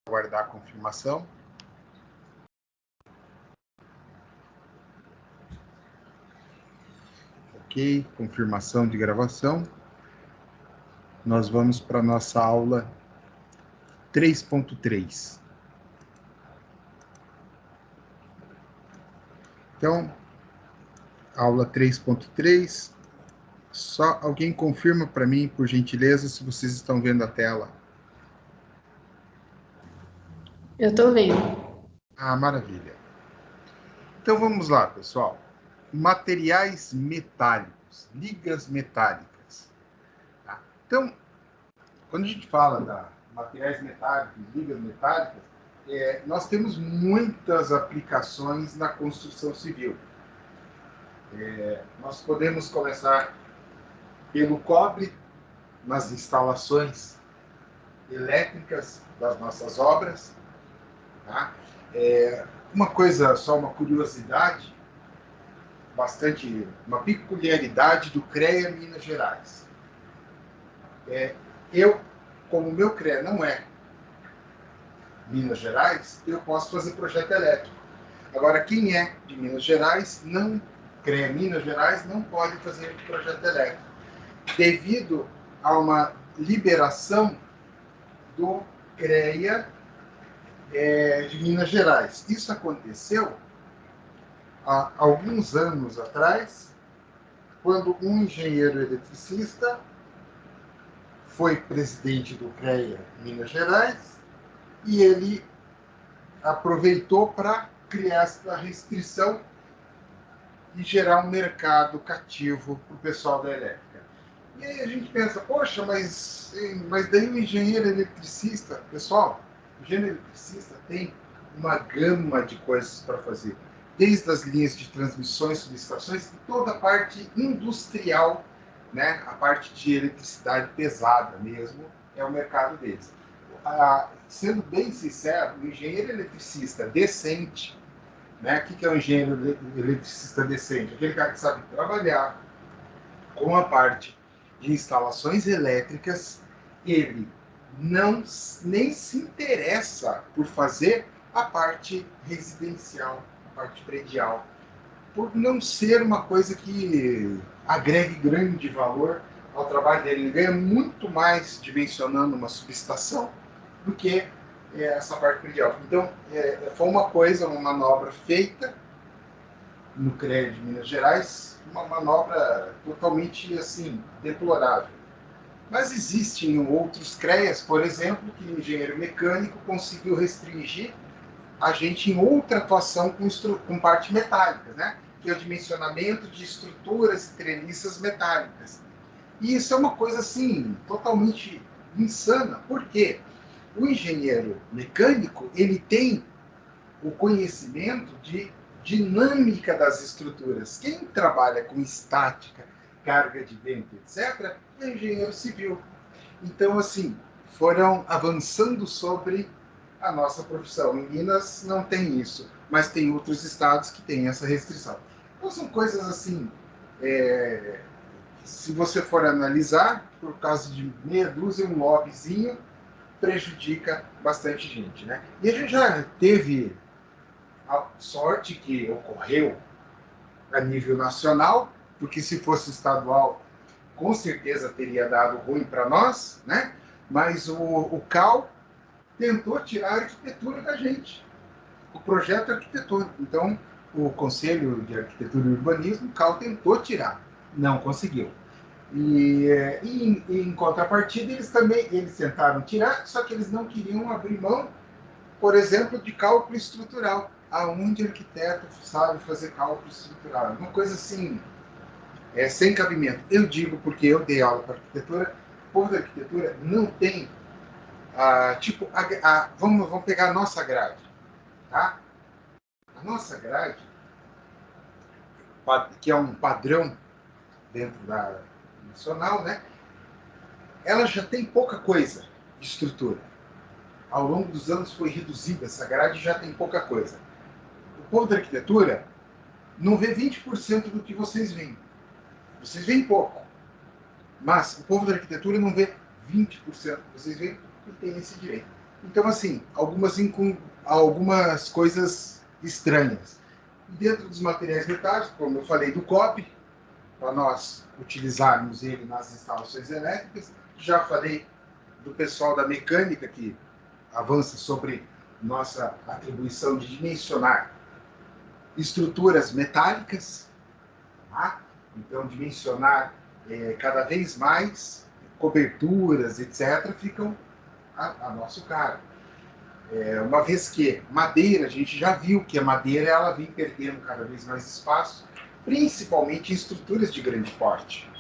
Aguardar a confirmação. Ok, confirmação de gravação. Nós vamos para a nossa aula 3.3. Então, aula 3.3. Só alguém confirma para mim, por gentileza, se vocês estão vendo a tela. Eu estou vendo. Ah, maravilha. Então vamos lá, pessoal. Materiais metálicos, ligas metálicas. Tá? Então, quando a gente fala da materiais metálicos, ligas metálicas, nós temos muitas aplicações na construção civil. Nós podemos começar pelo cobre nas instalações elétricas das nossas obras. Tá? Uma coisa, só uma curiosidade, uma peculiaridade do CREA Minas Gerais. Como o meu CREA não é Minas Gerais, eu posso fazer projeto elétrico. Agora, quem é de Minas Gerais, não CREA Minas Gerais, não pode fazer projeto elétrico, devido a uma liberação do CREA de Minas Gerais. Isso aconteceu há alguns anos atrás, quando um engenheiro eletricista foi presidente do CREA Minas Gerais e ele aproveitou para criar essa restrição e gerar um mercado cativo para o pessoal da elétrica. E aí a gente pensa, poxa, mas daí o engenheiro eletricista, pessoal, o engenheiro eletricista tem uma gama de coisas para fazer, desde as linhas de transmissões, subestações, e toda a parte industrial, né? A parte de eletricidade pesada mesmo, é o mercado deles. Sendo bem sincero, o engenheiro eletricista decente, né? O que é um engenheiro eletricista decente? Aquele cara que sabe trabalhar com a parte de instalações elétricas, ele nem se interessa por fazer a parte residencial, a parte predial, por não ser uma coisa que agregue grande valor ao trabalho dele. Ele ganha muito mais dimensionando uma subestação do que essa parte predial. Então, foi uma manobra feita no CREA de Minas Gerais, uma manobra totalmente assim deplorável. Mas existem outros CREAs, por exemplo, que o engenheiro mecânico conseguiu restringir a gente em outra atuação com parte metálica, né? Que é o dimensionamento de estruturas e treliças metálicas. E isso é uma coisa assim totalmente insana. Por quê? O engenheiro mecânico, ele tem o conhecimento de dinâmica das estruturas. Quem trabalha com estática, carga de vento, etc., é engenheiro civil. Então, assim, foram avançando sobre a nossa profissão. Em Minas não tem isso, mas tem outros estados que têm essa restrição. Então, são coisas assim, se você for analisar, por causa de meia dúzia, um lobbyzinho, prejudica bastante gente, né? E a gente já teve a sorte que ocorreu a nível nacional, porque se fosse estadual, com certeza teria dado ruim para nós, né? Mas o CAL tentou tirar a arquitetura da gente, o projeto arquitetônico. Então, o Conselho de Arquitetura e Urbanismo, o CAL tentou tirar, não conseguiu. E em contrapartida, eles tentaram tirar, só que eles não queriam abrir mão, por exemplo, de cálculo estrutural. Aonde o arquiteto sabe fazer cálculo estrutural? Uma coisa assim, sem cabimento. Eu digo porque eu dei aula para arquitetura, o povo da arquitetura não tem, vamos pegar a nossa grade, tá? A nossa grade, que é um padrão dentro da nacional, né? Ela já tem pouca coisa de estrutura. Ao longo dos anos foi reduzida essa grade, já tem pouca coisa. O povo da arquitetura não vê 20% do que vocês veem. Vocês veem pouco. Mas o povo da arquitetura não vê 20%. Vocês veem que tem esse direito. Então, assim, algumas coisas estranhas. Dentro dos materiais metálicos, como eu falei do cobre, para nós utilizarmos ele nas instalações elétricas, já falei do pessoal da mecânica, que avança sobre nossa atribuição de dimensionar estruturas metálicas, tá? Então, dimensionar cada vez mais coberturas, etc., ficam a nosso cargo. Uma vez que madeira, a gente já viu que a madeira ela vem perdendo cada vez mais espaço, principalmente em estruturas de grande porte,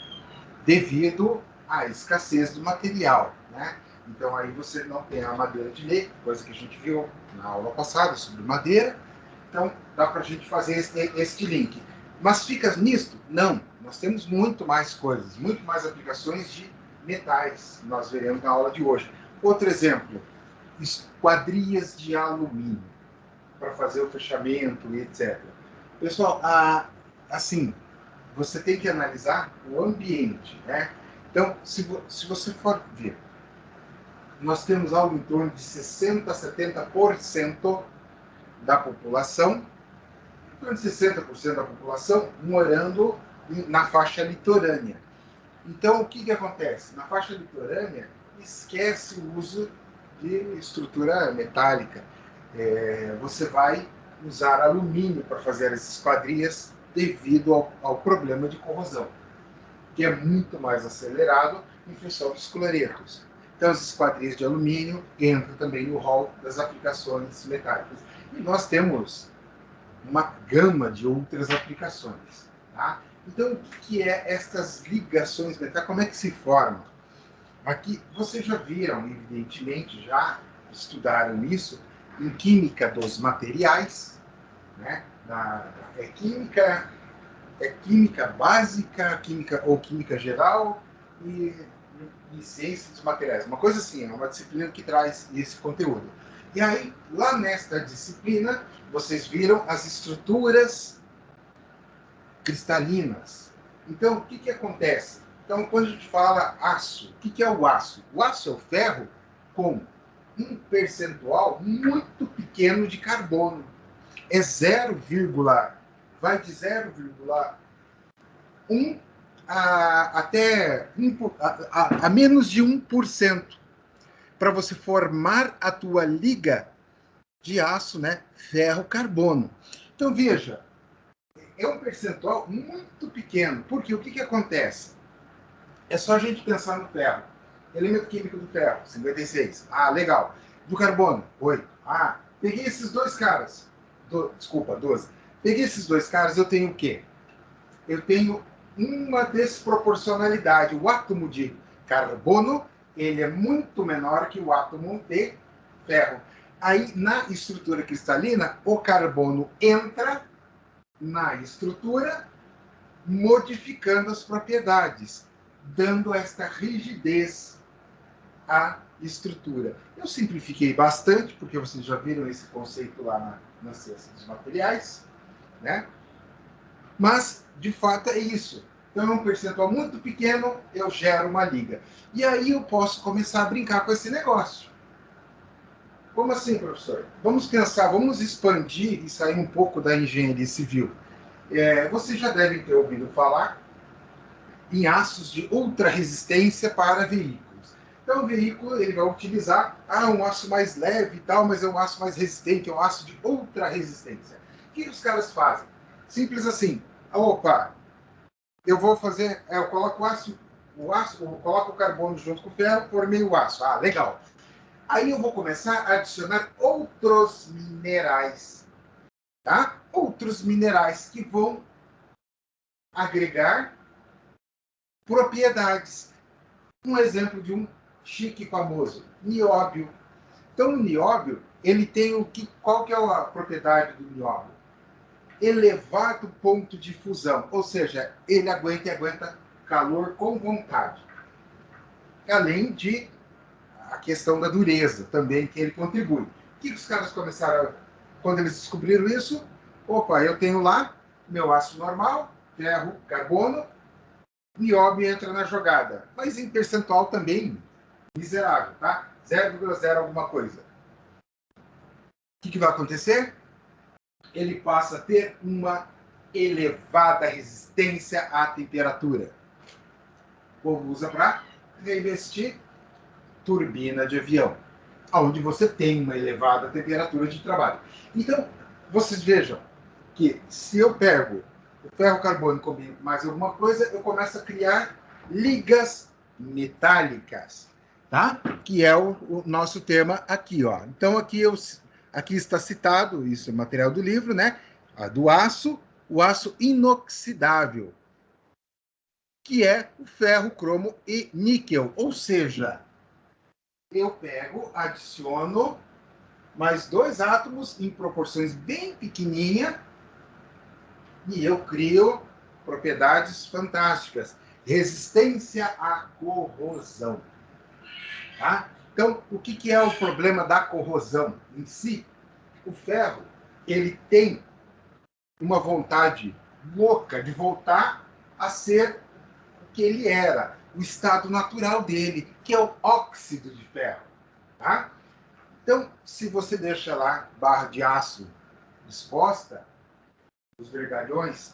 devido à escassez do material, né? Então aí você não tem a madeira de lei, coisa que a gente viu na aula passada sobre madeira. Então dá para a gente fazer este link. Mas fica nisto? Não. Nós temos muito mais coisas, muito mais aplicações de metais, que nós veremos na aula de hoje. Outro exemplo, esquadrias de alumínio, para fazer o fechamento e etc. Pessoal, assim, você tem que analisar o ambiente, né? Então, se você for ver, nós temos algo em torno de 60% a 70% da população, em torno de 60% da população morando na faixa litorânea. Então, o que acontece? Na faixa litorânea, esquece o uso de estrutura metálica. Você vai usar alumínio para fazer as esquadrias devido ao problema de corrosão, que é muito mais acelerado em função dos cloretos. Então, as esquadrias de alumínio entram também no rol das aplicações metálicas. E nós temos uma gama de outras aplicações. Tá? Então, o que é estas ligações metálicas? Como é que se formam? Aqui, vocês já viram, evidentemente, já estudaram isso em química dos materiais, né? Química básica, química geral e ciência dos materiais. Uma coisa assim, é uma disciplina que traz esse conteúdo. E aí, lá nesta disciplina, vocês viram as estruturas cristalinas. Então, o que acontece? Então, quando a gente fala aço, o que é o aço? O aço é o ferro com um percentual muito pequeno de carbono. É vai de 0,1 até a menos de 1%, para você formar a tua liga de aço, né? Ferro-carbono. Então, veja, é um percentual muito pequeno, porque o que acontece? É só a gente pensar no ferro. Elemento químico do ferro, 56. Ah, legal. Do carbono, 8. Ah, peguei esses dois caras. Desculpa, 12. Peguei esses dois caras, eu tenho o quê? Eu tenho uma desproporcionalidade. O átomo de carbono, ele é muito menor que o átomo de ferro. Aí, na estrutura cristalina, o carbono entra na estrutura, modificando as propriedades, dando esta rigidez à estrutura. Eu simplifiquei bastante, porque vocês já viram esse conceito lá na ciência dos materiais, né? Mas, de fato, é isso. Então, é um percentual muito pequeno, eu gero uma liga. E aí eu posso começar a brincar com esse negócio. Como assim, professor? Vamos pensar, vamos expandir e sair um pouco da engenharia civil. Vocês já devem ter ouvido falar em aços de ultra resistência para veículos. Então, o veículo ele vai utilizar um aço mais leve e tal, mas é um aço mais resistente, é um aço de ultra resistência. O que os caras fazem? Simples assim. Opa, eu vou fazer, eu coloco eu coloco o carbono junto com o ferro, formei o aço. Ah, legal. Aí eu vou começar a adicionar outros minerais, tá? Outros minerais que vão agregar propriedades. Um exemplo de um chique famoso, nióbio. Então, o nióbio, ele tem qual que é a propriedade do nióbio? Elevado ponto de fusão, ou seja, ele aguenta calor com vontade. Além de a questão da dureza também que ele contribui. O que os caras começaram, quando eles descobriram isso? Opa, eu tenho lá meu aço normal, ferro, carbono, nióbio entra na jogada, mas em percentual também miserável, tá? 0,0 alguma coisa. que vai acontecer? Ele passa a ter uma elevada resistência à temperatura. O povo usa para revestir turbina de avião, onde você tem uma elevada temperatura de trabalho. Então, vocês vejam que se eu pego o ferro carbônico combino com mais alguma coisa, eu começo a criar ligas metálicas, tá? Que é o nosso tema aqui, ó. Então, aqui está citado, isso é material do livro, né? Do aço, o aço inoxidável, que é o ferro, cromo e níquel. Ou seja, eu pego, adiciono mais 2 átomos em proporções bem pequenininhas e eu crio propriedades fantásticas. Resistência à corrosão. Tá? Então, o que é o problema da corrosão em si? O ferro, ele tem uma vontade louca de voltar a ser o que ele era, o estado natural dele, que é o óxido de ferro. Tá? Então, se você deixa lá barra de aço exposta, os vergalhões,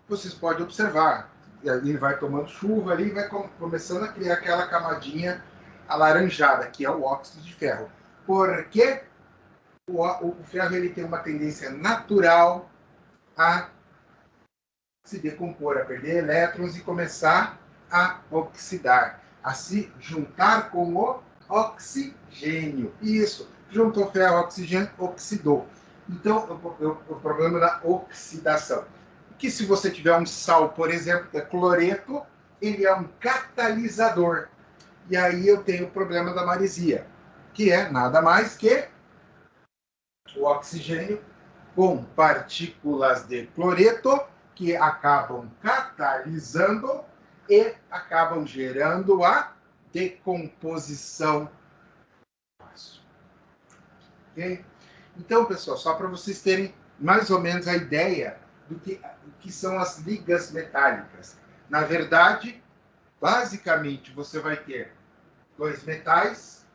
vocês podem observar. Ele vai tomando chuva ali e vai começando a criar aquela camadinha alaranjada, que é o óxido de ferro. Porque o ferro ele tem uma tendência natural a se decompor, a perder elétrons e começar a oxidar, a se juntar com o oxigênio. Isso, juntou ferro, oxigênio, oxidou. Então, o problema da oxidação. Que se você tiver um sal, por exemplo, que é cloreto, ele é um catalisador. E aí eu tenho o problema da maresia, que é nada mais que o oxigênio com partículas de cloreto que acabam catalisando e acabam gerando a decomposição. Ok? Então, pessoal, só para vocês terem mais ou menos a ideia do que são as ligas metálicas. Na verdade, basicamente, você vai ter 2 metais,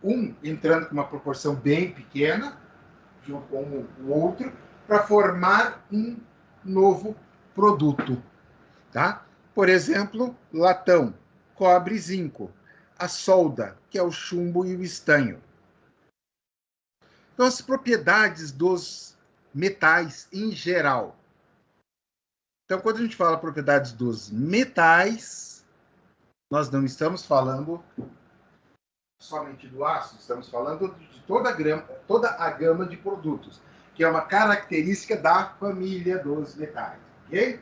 um entrando com uma proporção bem pequena, junto com o outro, para formar um novo produto. Tá? Por exemplo, latão, cobre e zinco. A solda, que é o chumbo e o estanho. Então, as propriedades dos metais em geral. Então, quando a gente fala propriedades dos metais, nós não estamos falando somente do aço, estamos falando de toda a gama de produtos, que é uma característica da família dos metais. Ok?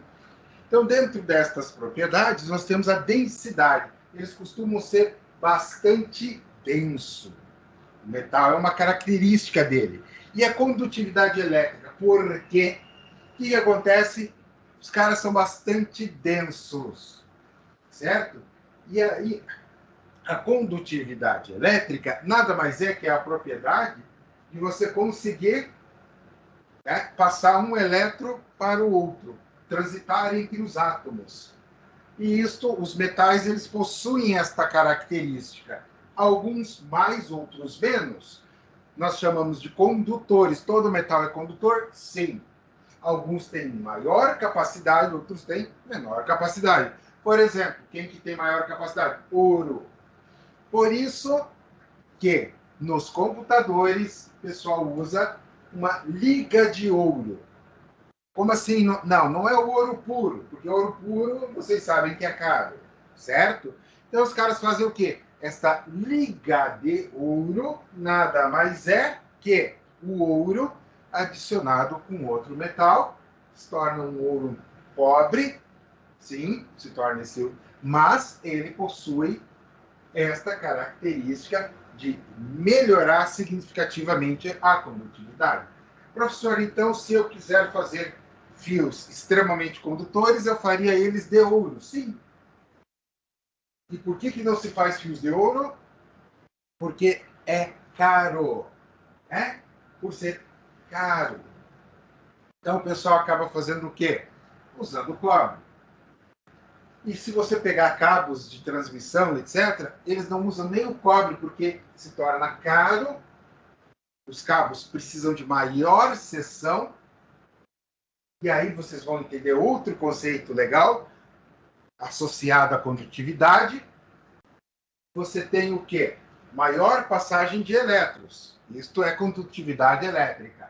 Então, dentro destas propriedades, nós temos a densidade. Eles costumam ser bastante denso. O metal é uma característica dele. E a condutividade elétrica, porque o que acontece? Os caras são bastante densos, certo? E aí, a condutividade elétrica nada mais é que a propriedade de você conseguir, né, passar um elétron para o outro, transitar entre os átomos. E isto, os metais, eles possuem esta característica. Alguns mais, outros menos. Nós chamamos de condutores. Todo metal é condutor? Sim. Alguns têm maior capacidade, outros têm menor capacidade. Por exemplo, quem que tem maior capacidade? Ouro. Por isso que nos computadores o pessoal usa uma liga de ouro. Como assim? Não é o ouro puro, porque ouro puro vocês sabem que é caro, certo? Então os caras fazem o quê? Esta liga de ouro nada mais é que o ouro adicionado com outro metal, se torna um ouro pobre, sim, se torna esse ouro, mas ele possui esta característica de melhorar significativamente a condutividade. Professor, então, se eu quiser fazer fios extremamente condutores, eu faria eles de ouro, sim. E por que não se faz fios de ouro? Porque é caro, né? Por ser caro. Então o pessoal acaba fazendo o quê? Usando cobre. E se você pegar cabos de transmissão, etc., eles não usam nem o cobre, porque se torna caro os cabos precisam de maior seção, e aí vocês vão entender outro conceito legal, associado à condutividade. Você tem o quê? Maior passagem de elétrons. Isto é condutividade elétrica.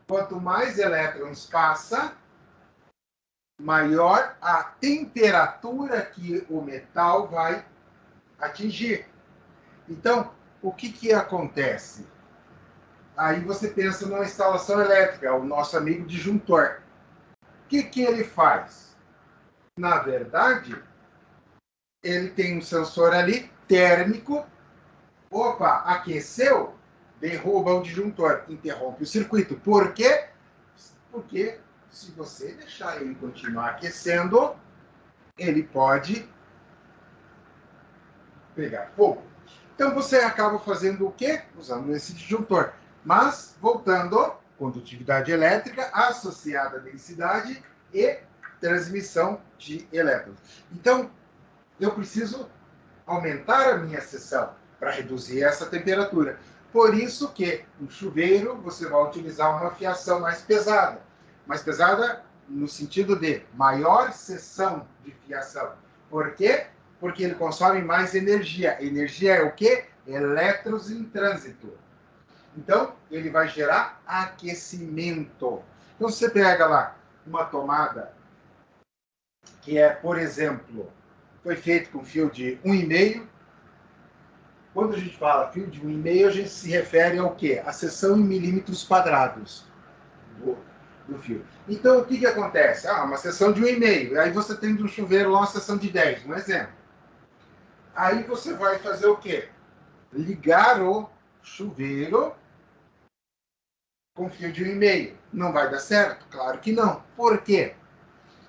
Quanto mais elétrons passa, maior a temperatura que o metal vai atingir. Então, o que acontece? Aí você pensa numa instalação elétrica, o nosso amigo disjuntor. O que ele faz? Na verdade, ele tem um sensor ali térmico. Opa, aqueceu, derruba o disjuntor, interrompe o circuito. Por quê? Porque se você deixar ele continuar aquecendo, ele pode pegar fogo. Então você acaba fazendo o quê? Usando esse disjuntor. Mas, voltando, condutividade elétrica associada à densidade e transmissão de elétrons. Então, eu preciso aumentar a minha seção para reduzir essa temperatura. Por isso que no chuveiro você vai utilizar uma fiação mais pesada. Mais pesada no sentido de maior seção de fiação. Por quê? Porque ele consome mais energia. Energia é o quê? Elétrons em trânsito. Então, ele vai gerar aquecimento. Então, você pega lá uma tomada que é, por exemplo, foi feito com fio de 1,5. Quando a gente fala fio de 1,5, a gente se refere ao quê? A seção em milímetros quadrados do fio. Então, o que acontece? Uma seção de 1,5. Aí você tem de um chuveiro lá uma seção de 10, um exemplo. Aí você vai fazer o quê? Ligar o chuveiro com fio de 1,5. Não vai dar certo? Claro que não. Por quê?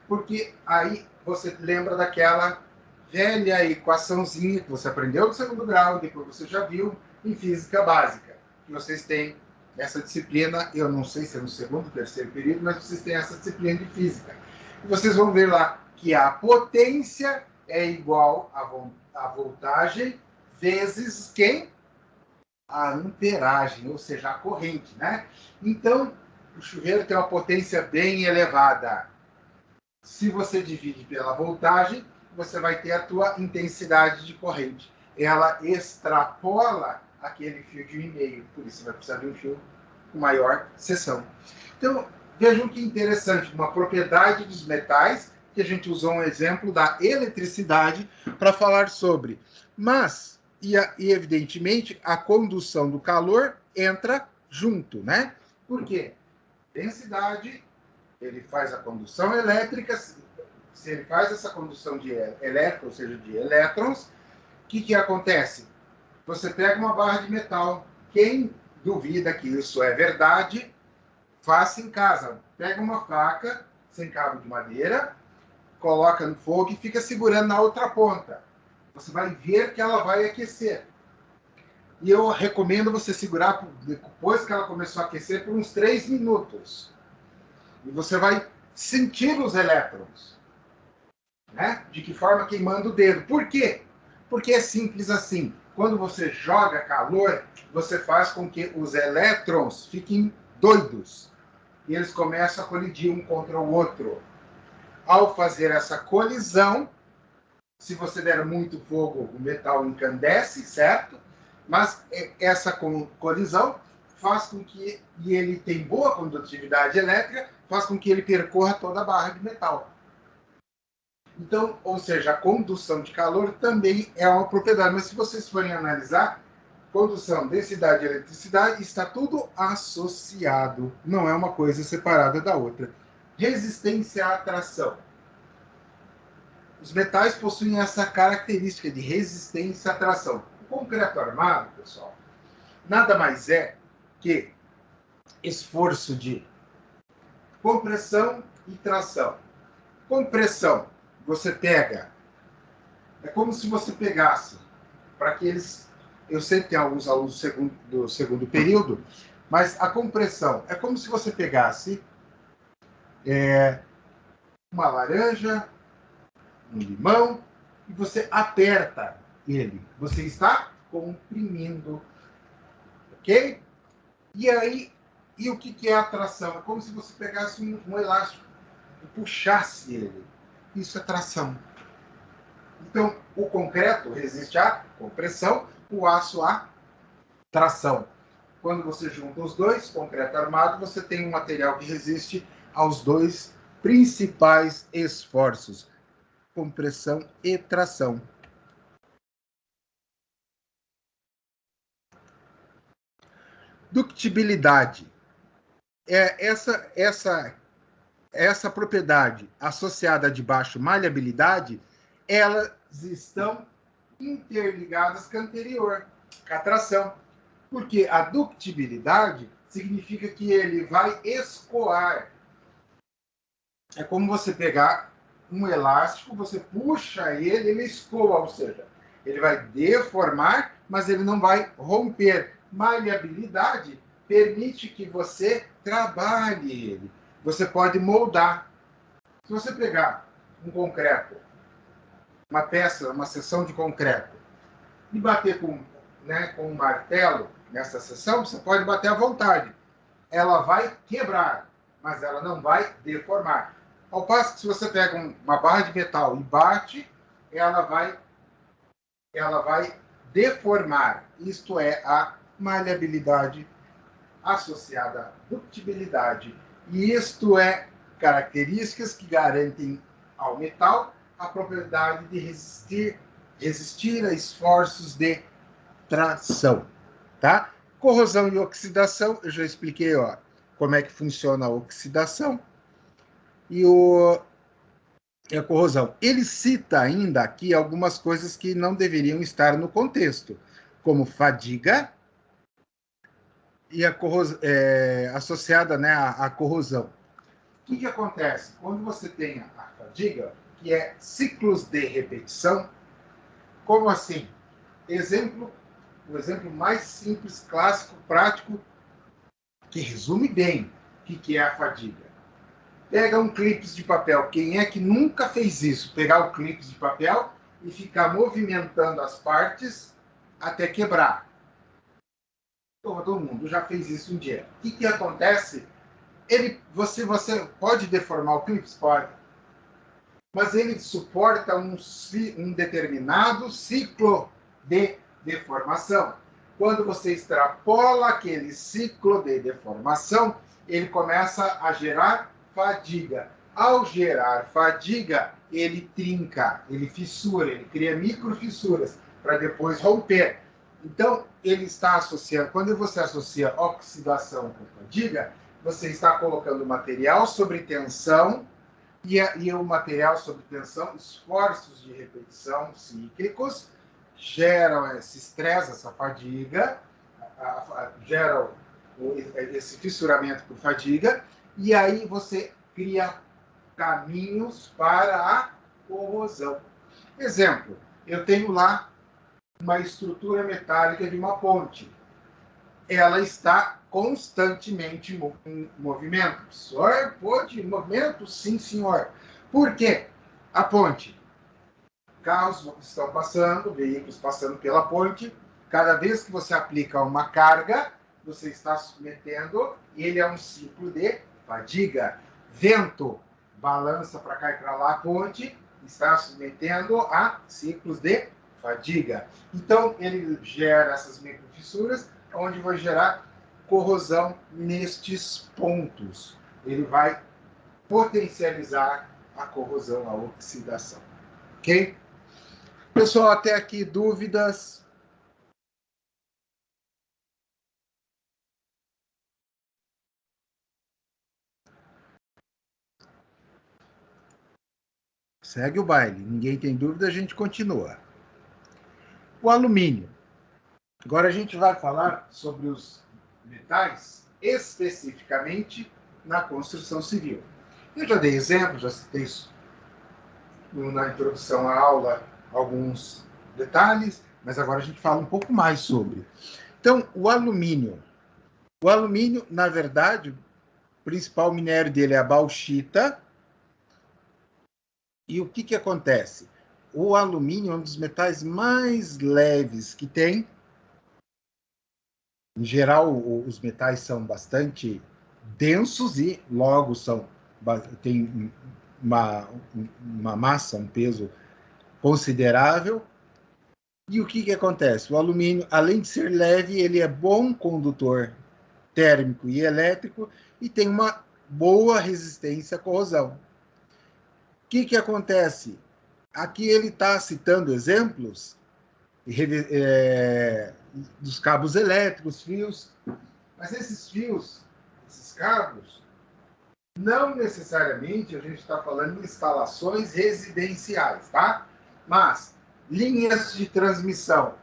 Porque aí você lembra daquela velha equaçãozinha que você aprendeu no segundo grau, depois você já viu em física básica. Que vocês têm essa disciplina, eu não sei se é no segundo ou terceiro período, mas vocês têm essa disciplina de física. E vocês vão ver lá que a potência é igual a voltagem vezes quem? A amperagem, ou seja, a corrente, né? Então, o chuveiro tem uma potência bem elevada. Se você divide pela voltagem, você vai ter a tua intensidade de corrente. Ela extrapola aquele fio de 1,5, por isso você vai precisar de um fio com maior seção. Então, vejam que interessante, uma propriedade dos metais, que a gente usou um exemplo da eletricidade para falar sobre. Mas, e evidentemente, a condução do calor entra junto, né? Por quê? Densidade, ele faz a condução elétrica. Se ele faz essa condução de elétrons, ou seja, de elétrons, o que acontece? Você pega uma barra de metal. Quem duvida que isso é verdade, faça em casa. Pega uma faca sem cabo de madeira, coloca no fogo e fica segurando na outra ponta. Você vai ver que ela vai aquecer. E eu recomendo você segurar, depois que ela começou a aquecer, por uns 3 minutos. E você vai sentir os elétrons. Né? De que forma? Queimando o dedo. Por quê? Porque é simples assim. Quando você joga calor, você faz com que os elétrons fiquem doidos. E eles começam a colidir um contra o outro. Ao fazer essa colisão, se você der muito fogo, o metal encandece, certo? Mas essa colisão faz com que, e ele tem boa condutividade elétrica, faz com que ele percorra toda a barra de metal. Então, ou seja, a condução de calor também é uma propriedade. Mas se vocês forem analisar, condução, densidade e eletricidade, está tudo associado. Não é uma coisa separada da outra. Resistência à atração. Os metais possuem essa característica de resistência à atração. O concreto armado, pessoal, nada mais é que esforço de compressão e tração. Compressão, você pega, é como se você pegasse, para aqueles, eu sei que tem alguns alunos do segundo período, mas a compressão é como se você pegasse uma laranja, um limão, e você aperta ele. Você está comprimindo, ok? E aí, e o que é atração? É como se você pegasse um elástico e puxasse ele. Isso é tração. Então, o concreto resiste à compressão, o aço à tração. Quando você junta os dois, concreto armado, você tem um material que resiste aos dois principais esforços, compressão e tração. Ductibilidade. Essa propriedade associada de baixo maleabilidade, elas estão interligadas com a anterior, com a tração. Porque a ductibilidade significa que ele vai escoar. É como você pegar um elástico, você puxa ele, ele escoa, ou seja, ele vai deformar, mas ele não vai romper. Maleabilidade permite que você trabalhe ele. Você pode moldar. Se você pegar um concreto, uma peça, uma seção de concreto, e bater com um martelo nessa seção, você pode bater à vontade. Ela vai quebrar, mas ela não vai deformar. Ao passo que se você pega uma barra de metal e bate, ela vai deformar. Isto é a maleabilidade associada à ductibilidade. E isto é características que garantem ao metal a propriedade de resistir a esforços de tração, tá? Corrosão e oxidação, eu já expliquei, ó, como é que funciona a oxidação e a corrosão. Ele cita ainda aqui algumas coisas que não deveriam estar no contexto, como fadiga e a associada, né, à corrosão. O que acontece? Quando você tem a fadiga, que é ciclos de repetição, como assim? O exemplo mais simples, clássico, prático, que resume bem o que é a fadiga. Pega um clipe de papel. Quem é que nunca fez isso? Pegar o clipe de papel e ficar movimentando as partes até quebrar. Todo mundo já fez isso um dia. O que acontece? Você pode deformar o clipe? Pode. Mas ele suporta um determinado ciclo de deformação. Quando você extrapola aquele ciclo de deformação, ele começa a gerar fadiga. Ao gerar fadiga, ele trinca, ele fissura, ele cria microfissuras para depois romper. Então, ele está associando, quando você associa oxidação com fadiga, você está colocando material sobre tensão e o material sob tensão, esforços de repetição cíclicos, geram esse estresse, essa fadiga, geram esse fissuramento por fadiga, e aí você cria caminhos para a corrosão. Exemplo, eu tenho lá uma estrutura metálica de uma ponte. Ela está constantemente em movimento. Senhor, pode movimento? Sim, senhor. Por quê? A ponte. Carros estão passando, veículos passando pela ponte. Cada vez que você aplica uma carga, você está submetendo, e ele é um ciclo de fadiga. Vento balança para cá e para lá a ponte, está submetendo a ciclos de fadiga. Então, ele gera essas microfissuras, onde vai gerar corrosão nestes pontos. Ele vai potencializar a corrosão, a oxidação. Ok? Pessoal, até aqui, dúvidas? Segue o baile. Ninguém tem dúvida, a gente continua. O alumínio. Agora a gente vai falar sobre os metais, especificamente na construção civil. Eu já dei exemplos, já citei isso na introdução à aula, alguns detalhes, mas agora a gente fala um pouco mais sobre. Então, o alumínio. O alumínio, na verdade, o principal minério dele é a bauxita. E o que acontece? O alumínio é um dos metais mais leves que tem, Em geral, os metais são bastante densos e logo tem uma massa, um peso considerável. E o que acontece? O alumínio, além de ser leve, ele é bom condutor térmico e elétrico e tem uma boa resistência à corrosão. O que acontece? Aqui ele está citando exemplos dos cabos elétricos, fios, mas esses fios, esses cabos, não necessariamente a gente está falando de instalações residenciais, tá? Mas linhas de transmissão,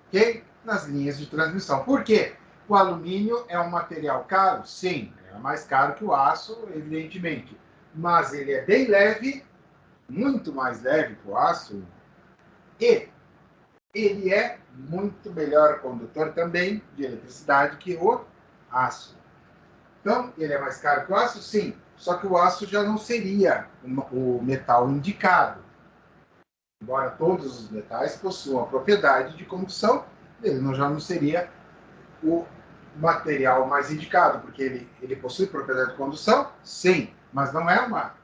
ok? Nas linhas de transmissão. Por quê? O alumínio é um material caro? Sim, é mais caro que o aço, evidentemente. Mas ele é bem leve, muito mais leve que o aço, e ele é muito melhor condutor também de eletricidade que o aço. Então, ele é mais caro que o aço? Sim. Só que o aço já não seria o metal indicado. Embora todos os metais possuam a propriedade de condução, ele já não seria o material mais indicado, porque ele possui propriedade de condução? Sim. Mas não é uma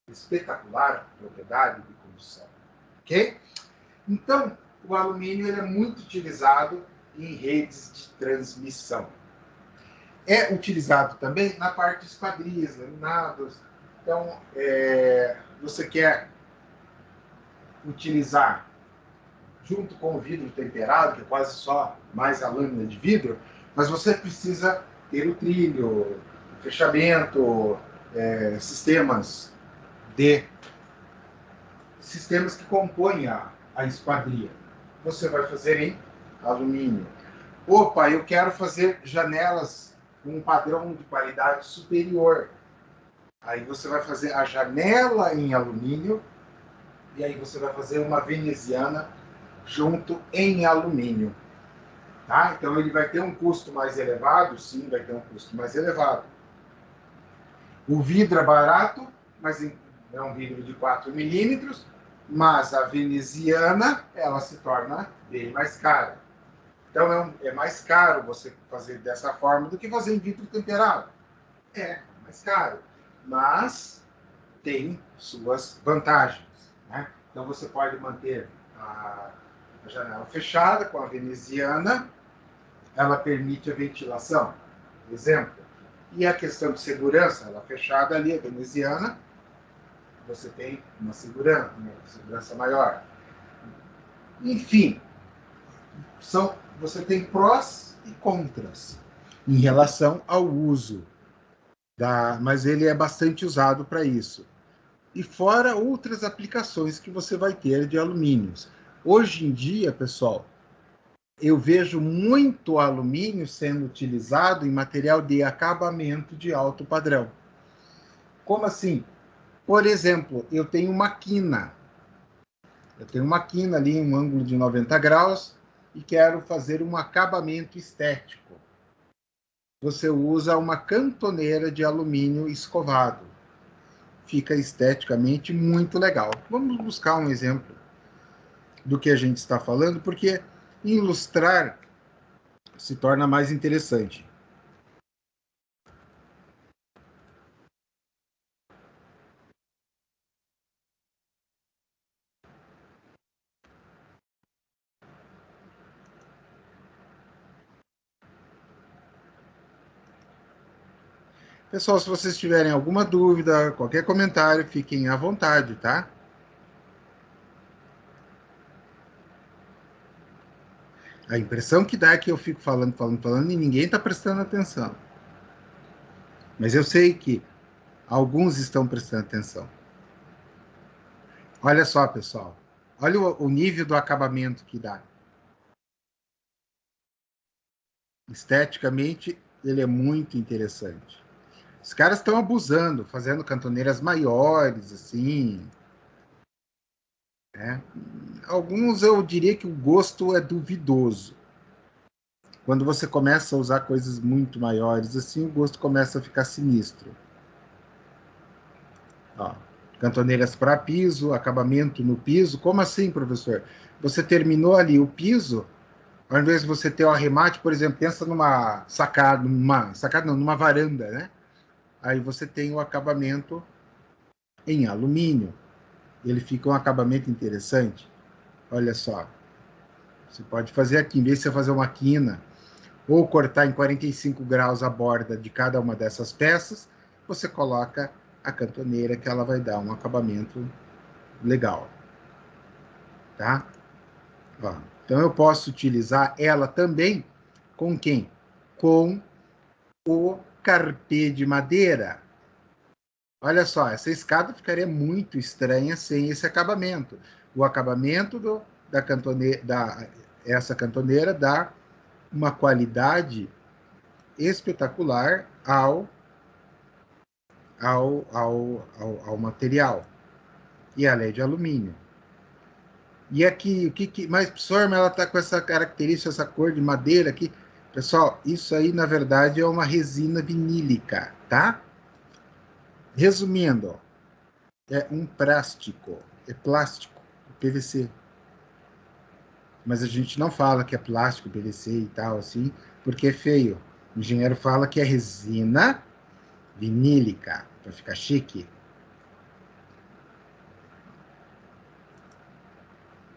espetacular propriedade de condução. Ok? Então, o alumínio ele é muito utilizado em redes de transmissão. É utilizado também na parte de esquadrias, laminados. Então, você quer utilizar junto com o vidro temperado, que é quase só mais a lâmina de vidro, mas você precisa ter o trilho, o fechamento, sistemas que compõem a esquadria. Você vai fazer em alumínio. Opa, eu quero fazer janelas com um padrão de qualidade superior. Aí você vai fazer a janela em alumínio e aí você vai fazer uma veneziana junto em alumínio. Tá? Então ele vai ter um custo mais elevado? Sim, vai ter um custo mais elevado. O vidro é barato, mas é um vidro de 4 milímetros, mas a veneziana ela se torna bem mais cara. Então é mais caro você fazer dessa forma do que fazer em vidro temperado. É mais caro, mas tem suas vantagens. Né? Então você pode manter a janela fechada com a veneziana, ela permite a ventilação, exemplo. E a questão de segurança, ela fechada ali, a veneziana, você tem uma segurança maior. Enfim, você tem prós e contras em relação ao uso, mas ele é bastante usado para isso. E fora outras aplicações que você vai ter de alumínios. Hoje em dia, pessoal, eu vejo muito alumínio sendo utilizado em material de acabamento de alto padrão. Como assim? Por exemplo, eu tenho uma quina. Eu tenho uma quina ali em um ângulo de 90 graus e quero fazer um acabamento estético. Você usa uma cantoneira de alumínio escovado. Fica esteticamente muito legal. Vamos buscar um exemplo do que a gente está falando, porque ilustrar se torna mais interessante. Pessoal, se vocês tiverem alguma dúvida, qualquer comentário, fiquem à vontade, tá? A impressão que dá é que eu fico falando e ninguém está prestando atenção. Mas eu sei que alguns estão prestando atenção. Olha só, pessoal. Olha o nível do acabamento que dá. Esteticamente, ele é muito interessante. Os caras estão abusando, fazendo cantoneiras maiores, assim. Né? Alguns eu diria que o gosto é duvidoso. Quando você começa a usar coisas muito maiores, assim, o gosto começa a ficar sinistro. Ó, cantoneiras para piso, acabamento no piso. Como assim, professor? Você terminou ali o piso, Ao invés de você ter o arremate, por exemplo, pensa numa sacada, numa varanda, né? Aí você tem o acabamento em alumínio. Ele fica um acabamento interessante. Olha só. Você pode fazer aqui, em vez de você fazer uma quina ou cortar em 45 graus a borda de cada uma dessas peças, você coloca a cantoneira que ela vai dar um acabamento legal. Tá? Ó, então eu posso utilizar ela também com quem? Com o carpê de madeira. Olha só, essa escada ficaria muito estranha sem esse acabamento. O acabamento essa cantoneira dá uma qualidade espetacular ao material. E ela é de alumínio. E aqui, mas, professor, ela está com essa característica, essa cor de madeira aqui. Pessoal, isso aí, na verdade, é uma resina vinílica, tá? Resumindo, é um plástico, PVC. Mas a gente não fala que é plástico, PVC e tal, assim, porque é feio. O engenheiro fala que é resina vinílica, para ficar chique.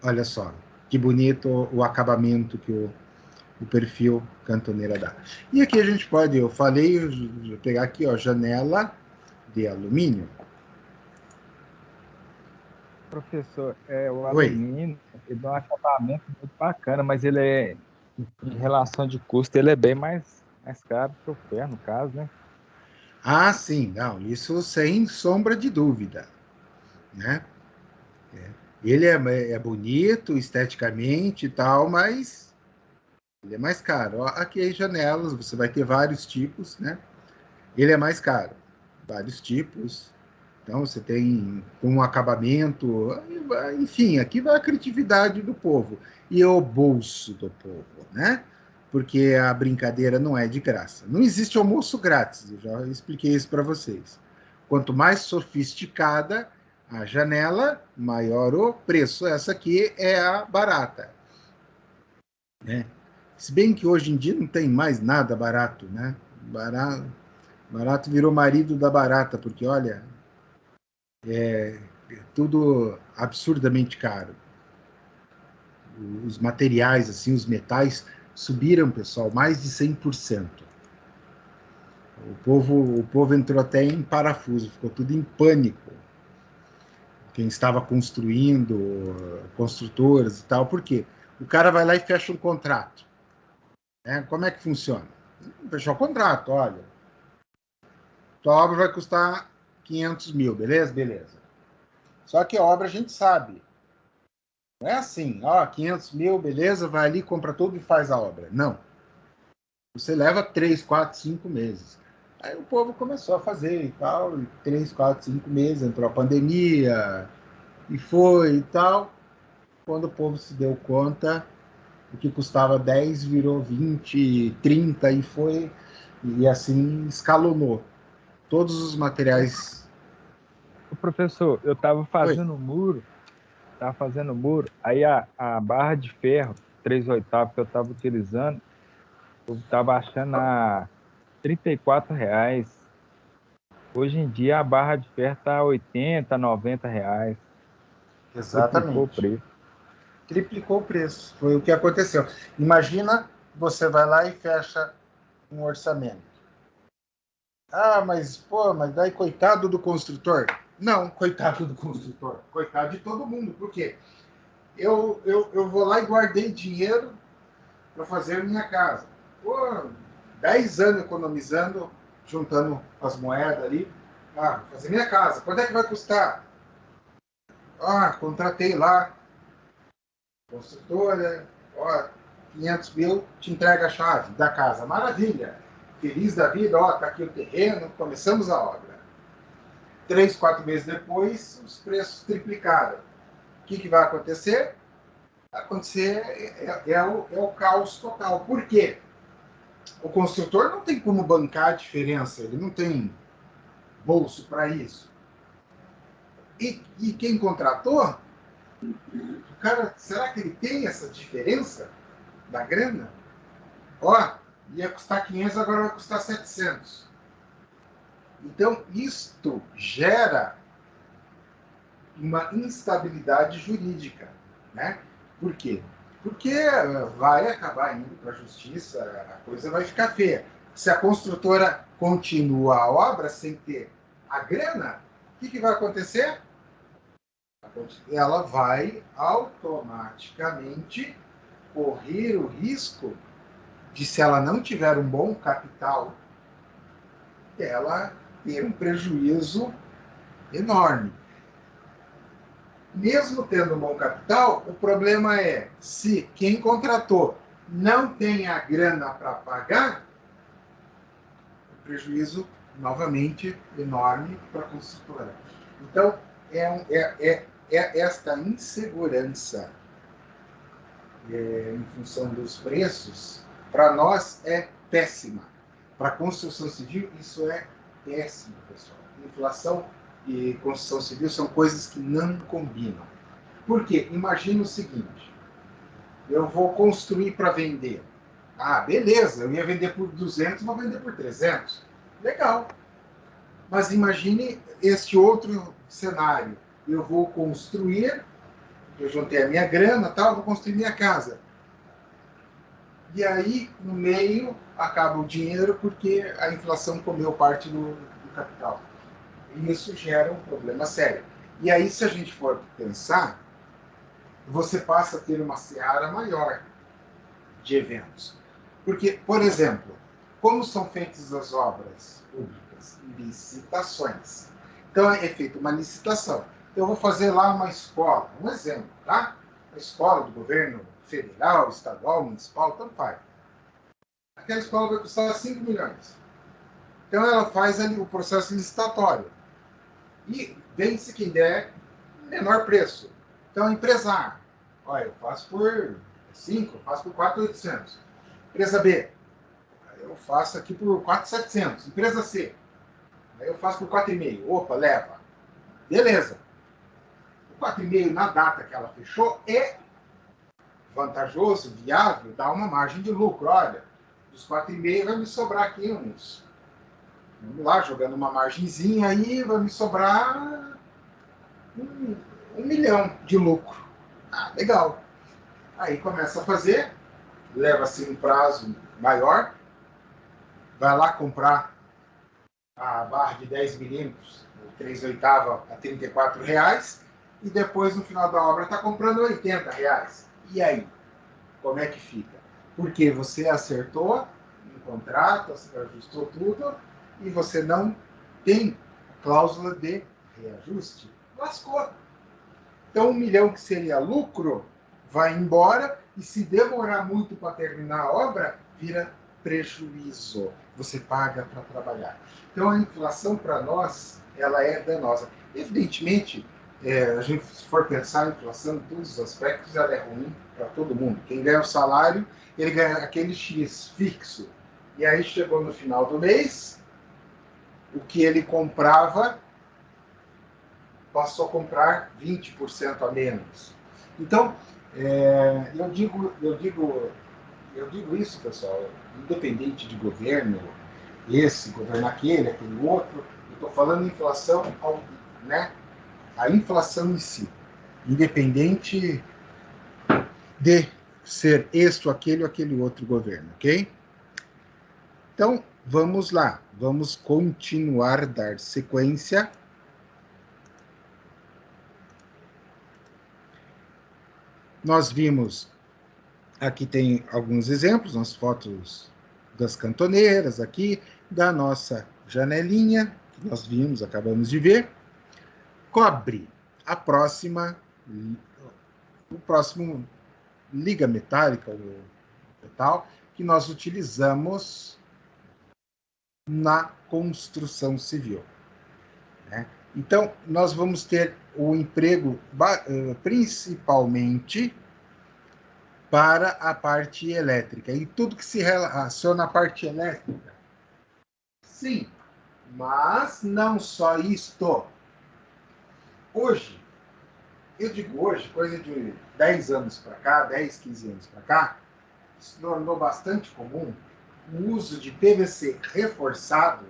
Olha só, que bonito o acabamento que o perfil cantoneira dá. E aqui a gente pode, eu falei, vou pegar aqui, ó, janela de alumínio. Professor, o Oi. alumínio, ele dá um acabamento muito bacana, mas ele é, em relação de custo, ele é bem mais caro que o ferro, no caso, né? Ah, sim, não, isso sem sombra de dúvida, né? Ele é bonito esteticamente e tal, mas ele é mais caro. Ó, aqui as janelas, você vai ter vários tipos, né? Ele é mais caro, vários tipos. Então você tem um acabamento, enfim, aqui vai a criatividade do povo e o bolso do povo, né? Porque a brincadeira não é de graça. Não existe almoço grátis, eu já expliquei isso para vocês. Quanto mais sofisticada a janela, maior o preço. Essa aqui é a barata, né? Se bem que hoje em dia não tem mais nada barato, né? Barato virou marido da barata, porque olha, é tudo absurdamente caro. Os materiais, assim, os metais subiram, pessoal, mais de 100%. O povo entrou até em parafuso, ficou tudo em pânico. Quem estava construindo, construtoras e tal, por quê? O cara vai lá e fecha um contrato. Né? Como é que funciona? Fechou o contrato, olha. Tua obra vai custar 500 mil, beleza? Beleza. Só que a obra a gente sabe. Não é assim, ó, 500 mil, beleza, vai ali, compra tudo e faz a obra. Não. Você leva 3, 4, 5 meses. Aí o povo começou a fazer e tal, e 3, 4, 5 meses, entrou a pandemia, e foi e tal. Quando o povo se deu conta, o que custava 10 virou 20, 30 e foi, e assim escalonou. Todos os materiais. O professor, eu Oi. estava fazendo muro, aí a barra de ferro 3/8 que eu estava utilizando, eu estava achando a R$ 34. Hoje em dia a barra de ferro está R$ 80, R$ 90. Triplicou o Exatamente. preço. Triplicou o preço. Foi o que aconteceu. Imagina, você vai lá e fecha um orçamento. Ah, mas, pô, mas daí coitado do construtor. Não, coitado do construtor. Coitado de todo mundo. Por quê? Eu vou lá e guardei dinheiro para fazer minha casa. Pô, 10 anos economizando, juntando as moedas ali. Ah, vou fazer minha casa. Quanto é que vai custar? Ah, contratei lá, construtora, ó, 500 mil, te entrega a chave da casa. Maravilha! Feliz da vida, ó, tá aqui o terreno, começamos a obra. 3, 4 meses depois, os preços triplicaram. O que vai acontecer? Acontecer é o caos total. Por quê? O construtor não tem como bancar a diferença, ele não tem bolso para isso. E quem contratou, o cara, será que ele tem essa diferença? da grana. Ó, ia custar 500, agora vai custar 700. Então, isto gera uma instabilidade jurídica, né? Por quê? Porque vai acabar indo para a justiça, a coisa vai ficar feia. Se a construtora continua a obra sem ter a grana, o que vai acontecer? Ela vai automaticamente correr o risco de, se ela não tiver um bom capital, ela ter um prejuízo enorme. Mesmo tendo um bom capital, o problema é, se quem contratou não tem a grana para pagar, o prejuízo, novamente, enorme para a construtora. Então, esta insegurança em função dos preços, para nós é péssima. Para a construção civil, isso é péssimo, pessoal. Inflação e construção civil são coisas que não combinam. Por quê? Imagina o seguinte, eu vou construir para vender. Ah, beleza, eu ia vender por 200, vou vender por 300. Legal. Mas imagine este outro cenário. Eu vou construir, eu juntei a minha grana, tal, vou construir minha casa. E aí, no meio, acaba o dinheiro porque a inflação comeu parte do capital. E isso gera um problema sério. E aí, se a gente for pensar, você passa a ter uma seara maior de eventos. Porque, por exemplo, como são feitas as obras públicas? Licitações. Então, é feita uma licitação. Eu vou fazer lá uma escola, um exemplo, tá? Uma escola do governo federal, estadual, municipal, tanto faz. Aquela escola vai custar 5 milhões. Então, ela faz ali o processo licitatório. E vence quem der menor preço. Então, empresário, olha, eu faço por 5, eu faço por 4.800. Empresa B, eu faço aqui por 4.700. Empresa C, eu faço por 4,5. Opa, leva. Beleza. O 4,5 na data que ela fechou é vantajoso, viável, dá uma margem de lucro. Olha, dos 4,5 vai me sobrar aqui uns... Vamos lá, jogando uma margenzinha aí, vai me sobrar 1 milhão de lucro. Ah, legal. Aí começa a fazer, leva-se um prazo maior, vai lá comprar a barra de 10 milímetros, 3/8 a R$ 34,00, e depois, no final da obra, está comprando R$ 80,00. E aí? Como é que fica? Porque você acertou um contrato, você ajustou tudo, e você não tem cláusula de reajuste. Lascou. Então, 1 milhão que seria lucro vai embora, e se demorar muito para terminar a obra, vira prejuízo. Você paga para trabalhar. Então, a inflação, para nós, ela é danosa. Evidentemente, a gente, se for pensar a inflação em todos os aspectos, ela é ruim para todo mundo. Quem ganha o salário, ele ganha aquele X fixo. E aí, chegou no final do mês, o que ele comprava passou a comprar 20% a menos. Então, eu digo isso, pessoal, independente de governo, esse, governo aquele outro, eu estou falando de inflação, né? A inflação em si, independente de ser este, aquele ou aquele outro governo, ok? Então, vamos lá, vamos continuar, dar sequência. Nós vimos, aqui tem alguns exemplos, nas fotos das cantoneiras aqui, da nossa janelinha, que nós vimos, acabamos de ver. Cobre, o próximo liga metálica, ou metal, que nós utilizamos na construção civil, né? Então, nós vamos ter o emprego principalmente para a parte elétrica. E tudo que se relaciona à parte elétrica. Sim, mas não só isto. Hoje, eu digo hoje, coisa de 10 anos para cá, 10, 15 anos para cá, se tornou bastante comum o uso de PVC reforçado,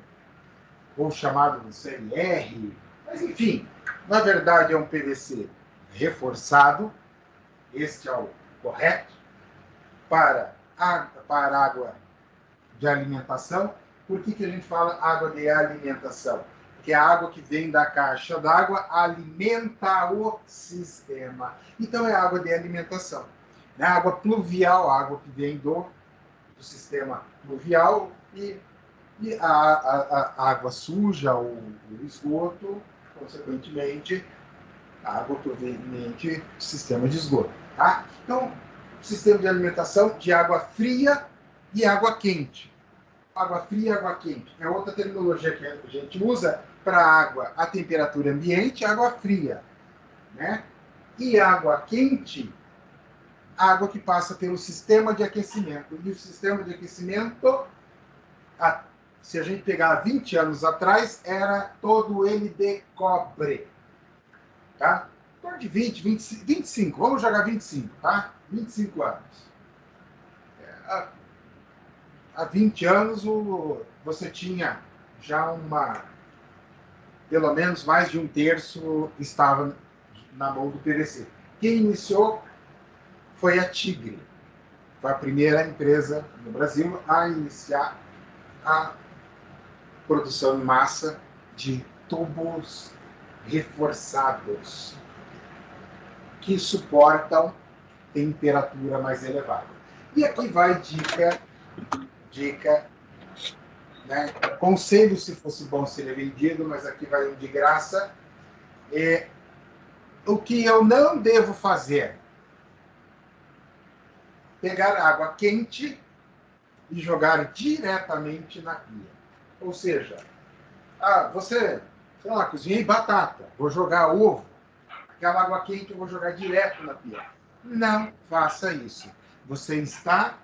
ou chamado de CLR, mas enfim, na verdade é um PVC reforçado, este é o correto, para água de alimentação. Por que a gente fala água de alimentação? Porque a água que vem da caixa d'água alimenta o sistema. Então é água de alimentação. É água pluvial, água que vem do sistema pluvial, e a água suja, o esgoto, consequentemente, a água proveniente do sistema de esgoto. Tá? Então, sistema de alimentação de água fria e água quente. Água fria e água quente. É outra terminologia que a gente usa para água a temperatura ambiente, água fria. Né? E água quente, água que passa pelo sistema de aquecimento. E o sistema de aquecimento, se a gente pegar 20 anos atrás, era todo ele de cobre. Tá? Em torno de 20, 25. Vamos jogar 25, tá? 25 anos. Há 20 anos, você tinha já pelo menos mais de um terço estava na mão do PVC. Quem iniciou foi a Tigre. Foi a primeira empresa no Brasil a iniciar a produção em massa de tubos reforçados que suportam temperatura mais elevada. E aqui vai dica, né? Conselho, se fosse bom, seria vendido, mas aqui vai um de graça. O que eu não devo fazer? Pegar água quente e jogar diretamente na pia. Ou seja, você, sei lá, cozinhei batata, vou jogar ovo, aquela água quente eu vou jogar direto na pia. Não faça isso. Você está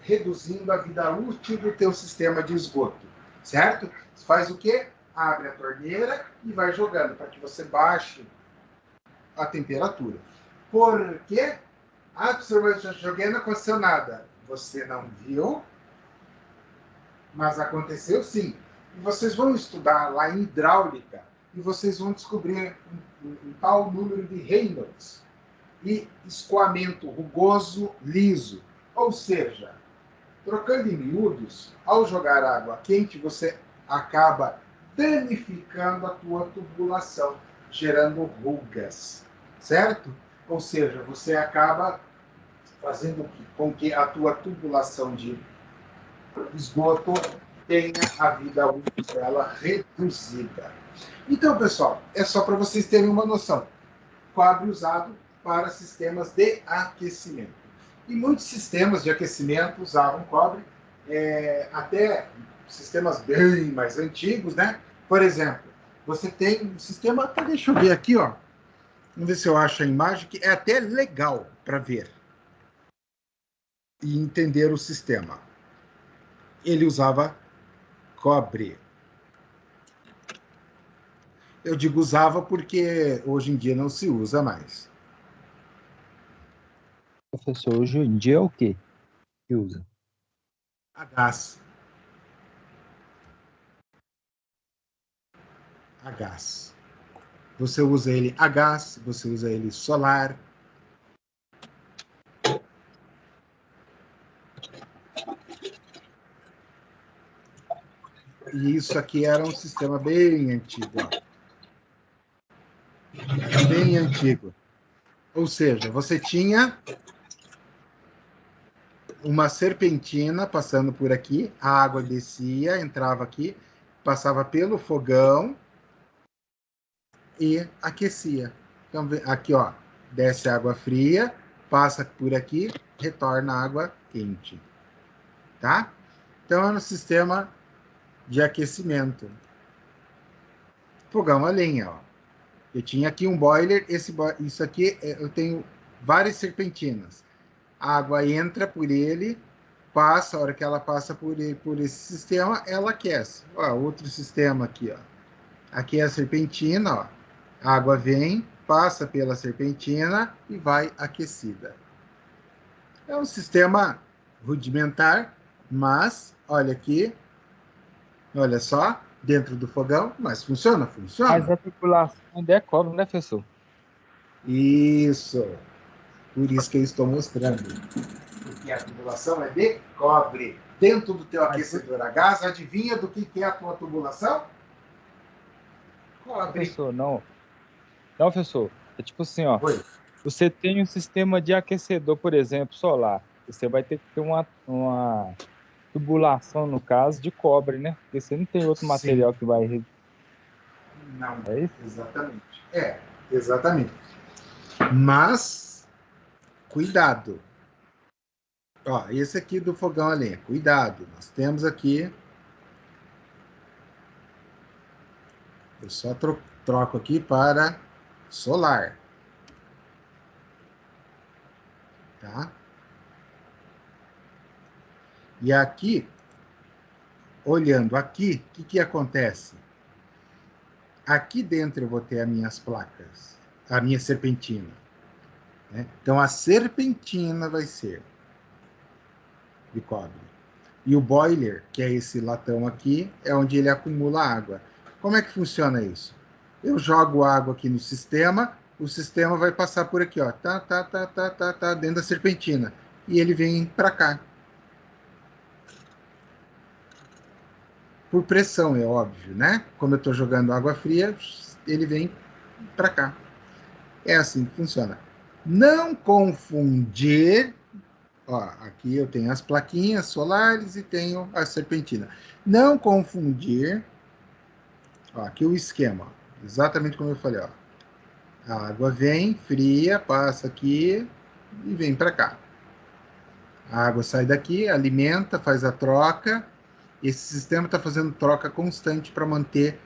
reduzindo a vida útil do teu sistema de esgoto, certo? Você faz o quê? Abre a torneira e vai jogando para que você baixe a temperatura. Por quê? Professor, eu joguei, não aconteceu nada. Você não viu, mas aconteceu sim. E vocês vão estudar lá em hidráulica e vocês vão descobrir um tal número de Reynolds e escoamento rugoso liso. Ou seja, trocando em miúdos, ao jogar água quente, você acaba danificando a tua tubulação, gerando rugas, certo? Ou seja, você acaba fazendo com que a tua tubulação de esgoto tenha a vida útil dela reduzida. Então, pessoal, é só para vocês terem uma noção. Cobre usado para sistemas de aquecimento. E muitos sistemas de aquecimento usavam cobre, até sistemas bem mais antigos, né? Por exemplo, você tem um sistema, até deixa eu ver aqui, ó. Vamos ver se eu acho a imagem, que é até legal para ver e entender o sistema. Ele usava cobre. Eu digo usava porque hoje em dia não se usa mais. Professor, hoje em dia é o quê que usa? A gás. A gás. Você usa ele a gás, você usa ele solar. E isso aqui era um sistema bem antigo. Ó. Bem antigo. Ou seja, você tinha uma serpentina passando por aqui, a água descia, entrava aqui, passava pelo fogão e aquecia. Então, aqui, ó, desce água fria, passa por aqui, retorna água quente. Tá? Então, é um sistema de aquecimento. Fogão a lenha, ó. Eu tinha aqui um boiler, isso aqui eu tenho várias serpentinas. A água entra por ele, passa, a hora que ela passa por esse sistema, ela aquece. Ó, outro sistema aqui, ó. Aqui é a serpentina, ó. A água vem, passa pela serpentina e vai aquecida. É um sistema rudimentar, mas, olha aqui, olha só, dentro do fogão, mas funciona, Mas funciona. a tubulação ainda é cobre, né, professor? Isso, por isso que eu estou mostrando. Porque a tubulação é de cobre. Dentro do teu Mas, aquecedor a gás, adivinha do que é a tua tubulação? Cobre. professor, não. Não, professor. É tipo assim, ó. Oi. Você tem um sistema de aquecedor, por exemplo, solar. Você vai ter que ter uma tubulação, no caso, de cobre, né? Porque você não tem outro Sim. material que vai. Não, É isso? exatamente. É, exatamente. Mas, cuidado. Ó, esse aqui do fogão a lenha, cuidado. Nós temos aqui. Eu só troco aqui para solar, tá? E aqui, olhando aqui, o que acontece? Aqui dentro eu vou ter as minhas placas, a minha serpentina, né? Então a serpentina vai ser de cobre. E o boiler, que é esse latão aqui, é onde ele acumula água. Como é que funciona isso? Eu jogo água aqui no sistema, o sistema vai passar por aqui, ó, tá, dentro da serpentina. E ele vem para cá. Por pressão, é óbvio, né? Como eu estou jogando água fria, ele vem para cá. É assim que funciona. Não confundir. Ó, aqui eu tenho as plaquinhas solares e tenho a serpentina. Não confundir. Ó, aqui o esquema. Exatamente como eu falei. Ó. A água vem fria, passa aqui e vem para cá. A água sai daqui, alimenta, faz a troca. Esse sistema está fazendo troca constante para manter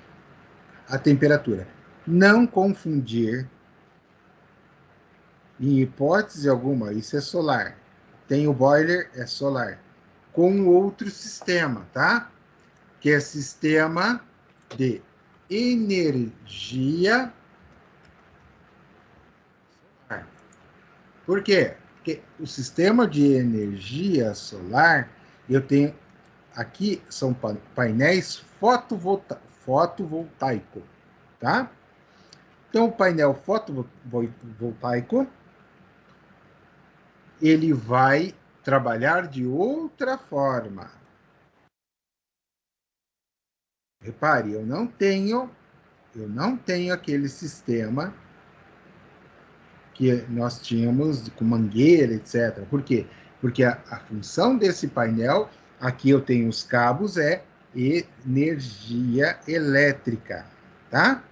a temperatura. Não confundir, em hipótese alguma, isso é solar. Tem o boiler, é solar, com outro sistema, tá? Que é sistema de energia solar. Por quê? Porque o sistema de energia solar, eu tenho aqui, são painéis fotovoltaico, tá? Então, o painel fotovoltaico, ele vai trabalhar de outra forma. Repare, eu não tenho aquele sistema que nós tínhamos com mangueira, etc. Por quê? Porque a função desse painel, aqui eu tenho os cabos, é energia elétrica, tá?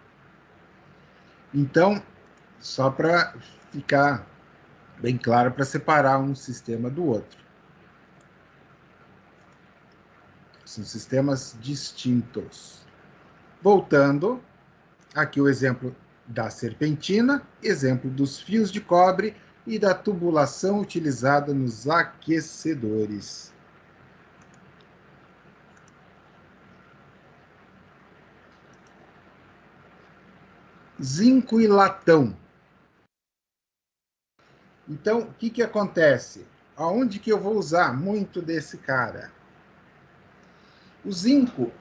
Então, só para ficar bem claro, para separar um sistema do outro. São sistemas distintos. Voltando, aqui o exemplo da serpentina, exemplo dos fios de cobre e da tubulação utilizada nos aquecedores. Zinco e latão. Então, o que acontece? Aonde que eu vou usar muito desse cara? O zinco,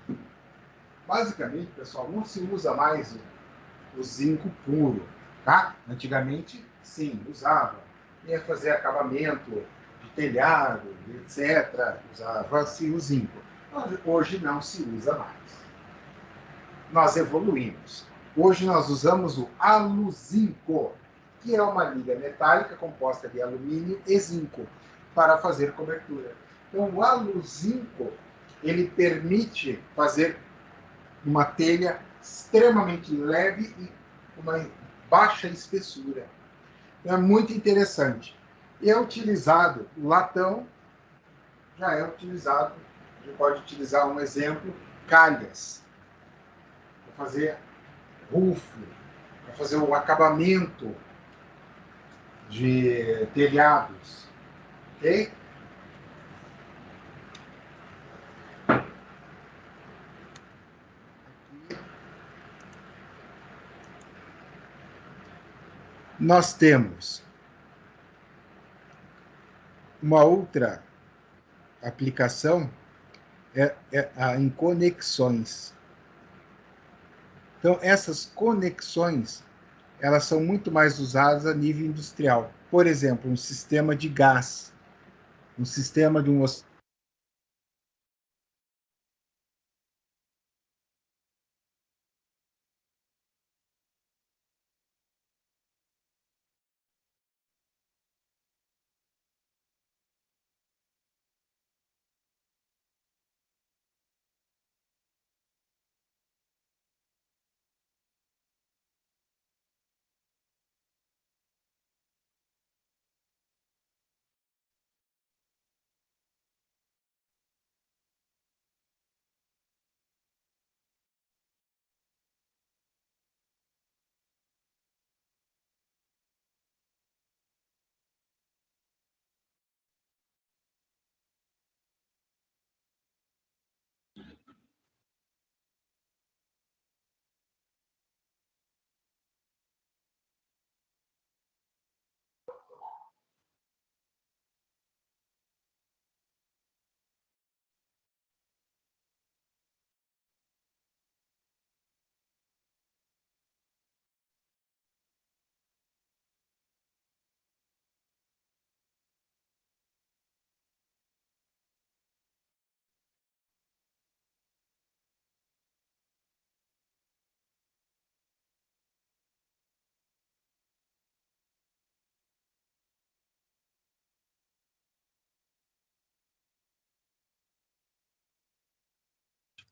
basicamente, pessoal, não se usa mais o zinco puro, tá? Antigamente, sim, usava. Ia fazer acabamento de telhado, etc. Usava-se o zinco. Hoje não se usa mais. Nós evoluímos. Hoje nós usamos o aluzinco, que é uma liga metálica composta de alumínio e zinco, para fazer cobertura. Então, o aluzinco, ele permite fazer uma telha extremamente leve e uma baixa espessura. Então, é muito interessante. E é utilizado, o latão já é utilizado, a gente pode utilizar um exemplo, calhas, para fazer rufo, para fazer o acabamento de telhados, ok? Nós temos Uma outra aplicação é em conexões. Então, essas conexões, elas são muito mais usadas a nível industrial. Por exemplo, um sistema de gás, um sistema de um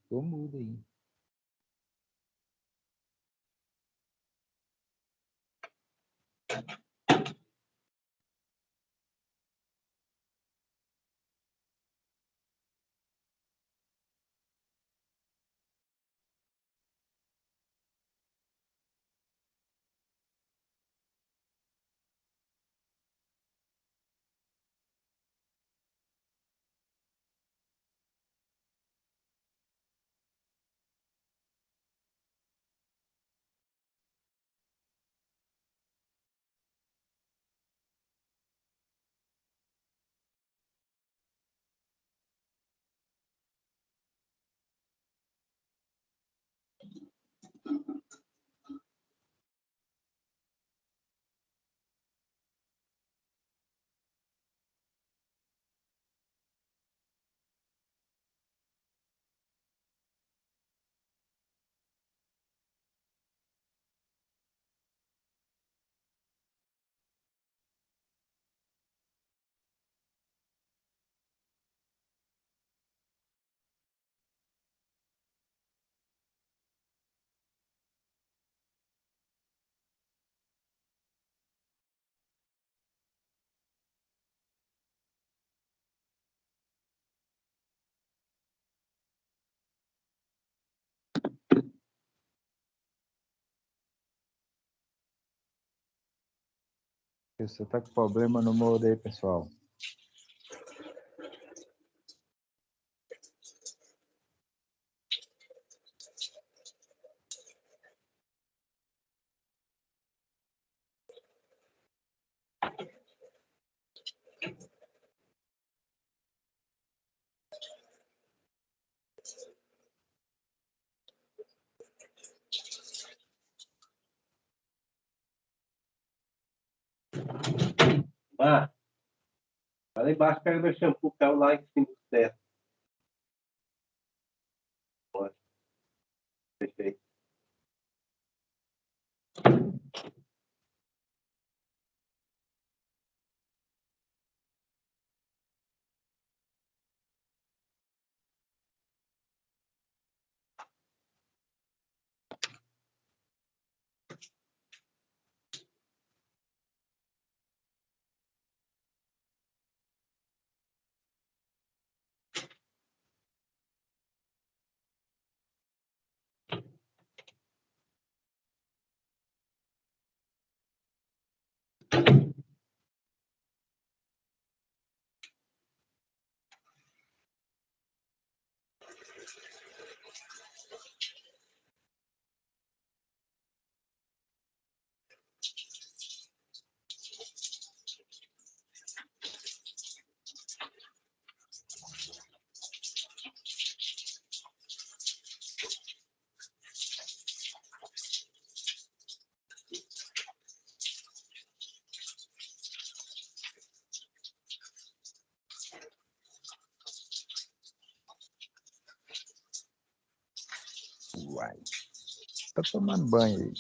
Ficou mudo aí. Você tá com problema no modo aí, pessoal. Ah, vai lá embaixo, pega meu shampoo, caiu lá em cima do teto. Pode, perfeito. Uai, tá tomando banho aí.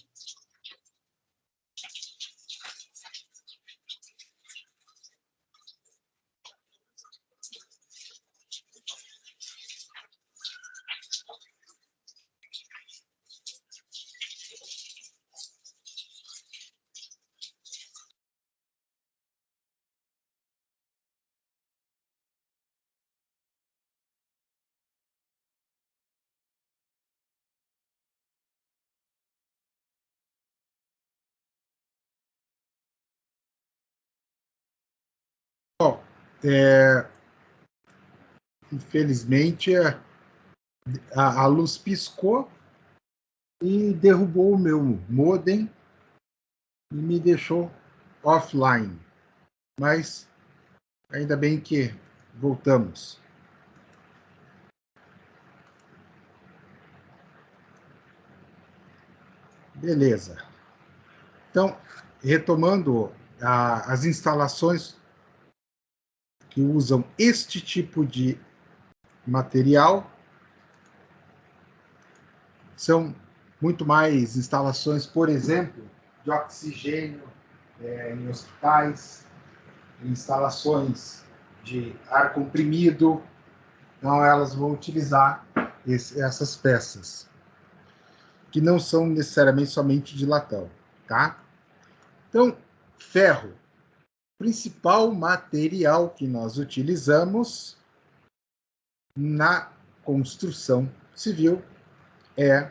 Bom, infelizmente a luz piscou e derrubou o meu modem e me deixou offline. Mas ainda bem que voltamos. Beleza. Então, retomando as instalações que usam este tipo de material, são muito mais instalações, por exemplo, de oxigênio em hospitais, instalações de ar comprimido. Então, elas vão utilizar essas peças, que não são necessariamente somente de latão, tá? Então, ferro, principal material que nós utilizamos na construção civil é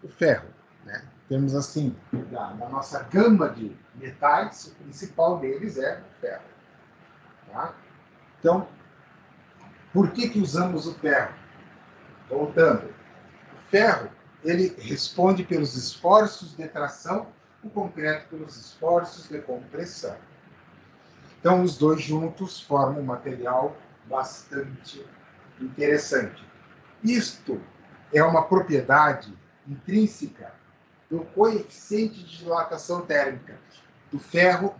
o ferro, né? Temos assim, na nossa gama de metais, o principal deles é o ferro, tá? Então, por que usamos o ferro? Voltando, o ferro, ele responde pelos esforços de tração, o concreto pelos esforços de compressão. Então, os dois juntos formam um material bastante interessante. Isto é uma propriedade intrínseca do coeficiente de dilatação térmica do ferro,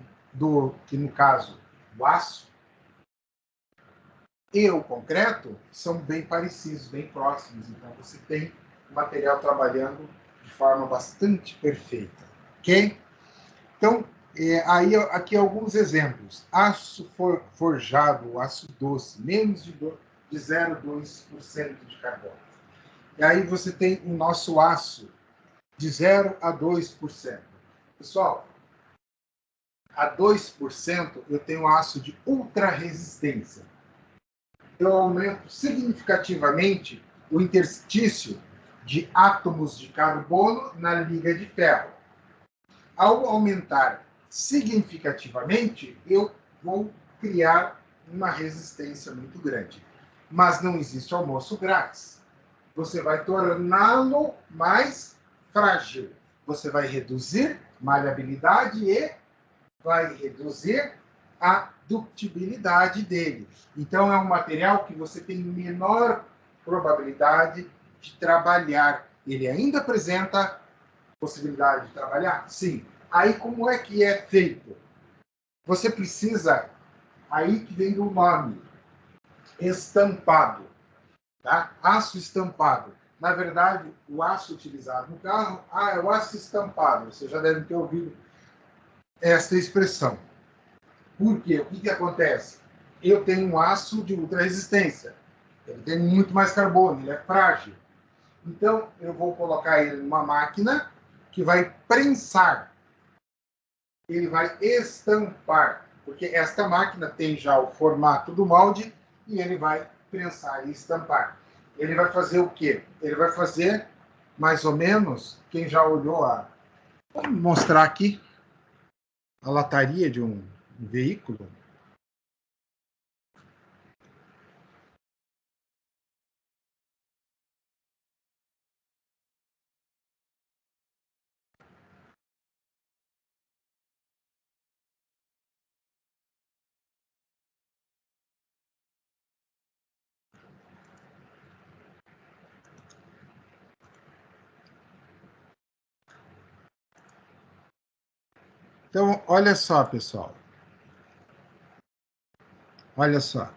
que no caso, o aço, e o concreto são bem parecidos, bem próximos. Então, você tem o material trabalhando de forma bastante perfeita. Ok? Então, aí aqui alguns exemplos. Aço forjado, aço doce, menos de 0,2% de carbono. E aí você tem o nosso aço de 0 a 2%. Pessoal, a 2% eu tenho aço de ultra resistência. Eu aumento significativamente o interstício de átomos de carbono na liga de ferro. Ao aumentar significativamente, eu vou criar uma resistência muito grande. Mas não existe almoço grátis. Você vai torná-lo mais frágil. Você vai reduzir maleabilidade e vai reduzir a ductibilidade dele. Então, é um material que você tem menor probabilidade de trabalhar. Ele ainda apresenta possibilidade de trabalhar? Sim. Aí, como é que é feito? Você precisa, aí que vem do nome, estampado. Tá? Aço estampado. Na verdade, o aço utilizado no carro, é o aço estampado. Você já deve ter ouvido esta expressão. Por quê? O que acontece? Eu tenho um aço de ultra resistência. Ele tem muito mais carbono, ele é frágil. Então, eu vou colocar ele numa máquina que vai prensar. Ele vai estampar, porque esta máquina tem já o formato do molde e ele vai prensar e estampar. Ele vai fazer o quê? Ele vai fazer, mais ou menos, quem já olhou Vamos mostrar aqui a lataria de um veículo. Então, olha só, pessoal. Olha só.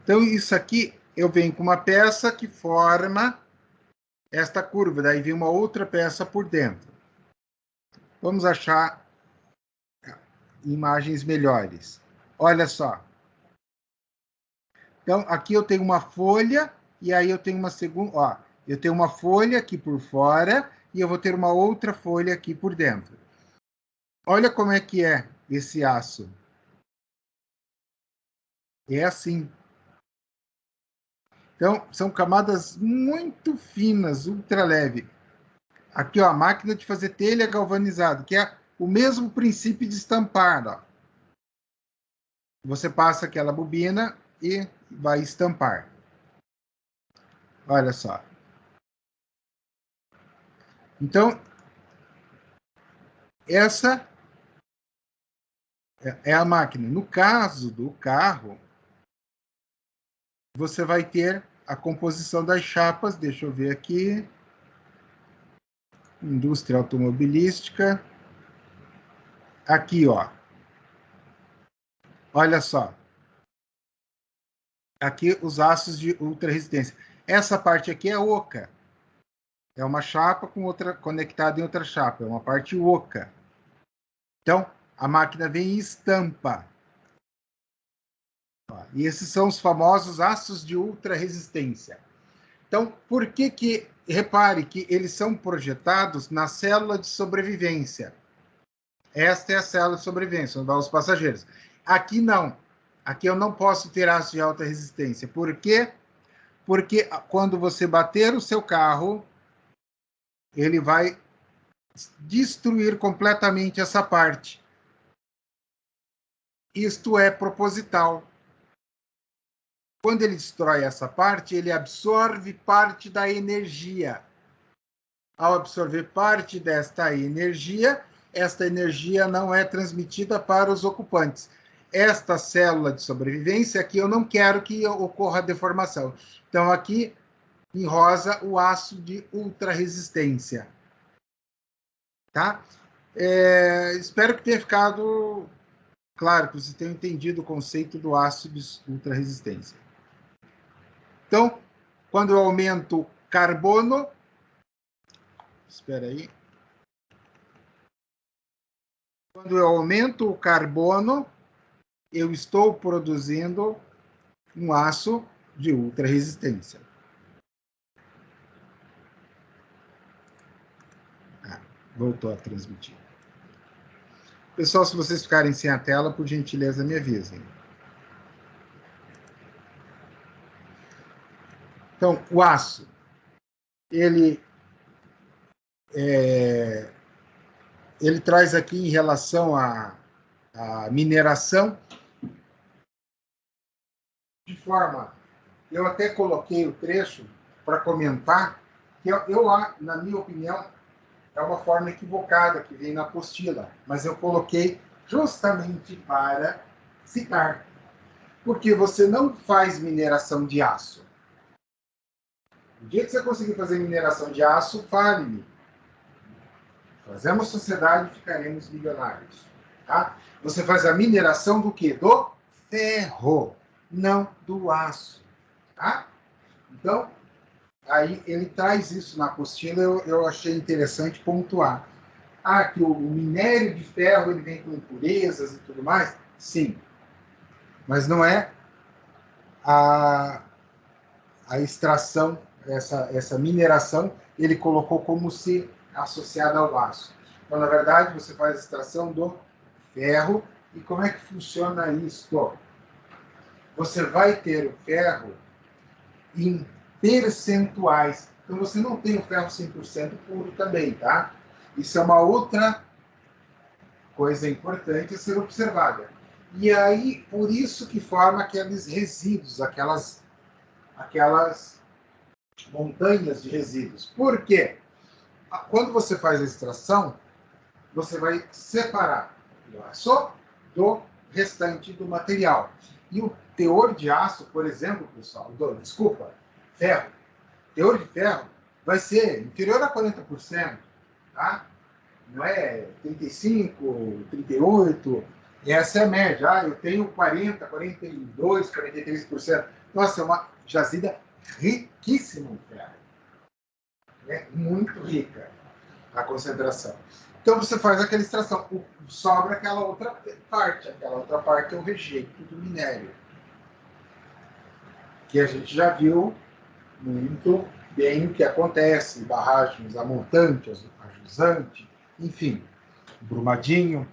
Então, isso aqui, eu venho com uma peça que forma esta curva, daí vem uma outra peça por dentro. Vamos achar imagens melhores. Olha só. Então, aqui eu tenho uma folha, e aí eu tenho uma segunda... Ó, eu tenho uma folha aqui por fora, e eu vou ter uma outra folha aqui por dentro. Olha como é que é esse aço. É assim. Então, são camadas muito finas, ultra leve. Aqui, ó, a máquina de fazer telha galvanizada, que é o mesmo princípio de estampar, ó. Você passa aquela bobina e vai estampar. Olha só. Então, essa é a máquina. No caso do carro, você vai ter a composição das chapas. Deixa eu ver aqui. Indústria automobilística. Aqui, ó. Olha só. Aqui os aços de ultra resistência. Essa parte aqui é oca. É uma chapa com outra conectada em outra chapa. É uma parte oca. Então, a máquina vem e estampa. E esses são os famosos aços de ultra resistência. Então, por que repare que eles são projetados na célula de sobrevivência? Esta é a célula de sobrevivência, onde vão os passageiros. Aqui não. Aqui eu não posso ter aço de alta resistência. Por quê? Porque quando você bater o seu carro, ele vai destruir completamente essa parte. Isto é proposital. Quando ele destrói essa parte, ele absorve parte da energia. Ao absorver parte desta energia, esta energia não é transmitida para os ocupantes. Esta célula de sobrevivência aqui, eu não quero que ocorra deformação. Então, aqui, em rosa, o aço de ultra resistência. Tá? Espero que tenha ficado claro, que você tenha entendido o conceito do aço de ultra resistência. Então, quando eu aumento carbono, espera aí. Quando eu aumento o carbono, eu estou produzindo um aço de ultra resistência. Voltou a transmitir. Pessoal, se vocês ficarem sem a tela, por gentileza, me avisem. Então, o aço, ele traz aqui em relação à mineração, de forma, eu até coloquei o trecho para comentar, que na minha opinião, é uma forma equivocada que vem na apostila, mas eu coloquei justamente para citar. Porque você não faz mineração de aço. O dia que você conseguir fazer mineração de aço, fale-me. Fazemos sociedade e ficaremos milionários. Tá? Você faz a mineração do quê? Do ferro, não do aço. Tá? Então, aí ele traz isso na apostila, eu achei interessante pontuar. Que o minério de ferro ele vem com impurezas e tudo mais? Sim. Mas não é a extração, essa mineração, ele colocou como se associada ao aço. Então, na verdade, você faz a extração do ferro. E como é que funciona isso? Você vai ter o ferro em percentuais. Então, você não tem o ferro 100% puro também, tá? Isso é uma outra coisa importante a ser observada. E aí, por isso que forma aqueles resíduos, aquelas montanhas de resíduos. Por quê? Quando você faz a extração, você vai separar o aço do restante do material. E o teor de aço, por exemplo, pessoal, ferro. O teor de ferro vai ser inferior a 40%, tá? Não é 35%, 38%. Essa é a média. Eu tenho 40%, 42%, 43%. Nossa, é uma jazida riquíssima em ferro. É muito rica a concentração. Então você faz aquela extração, sobra aquela outra parte é o rejeito do minério, que a gente já viu muito bem o que acontece, barragens a montante, a jusante, enfim, brumadinho.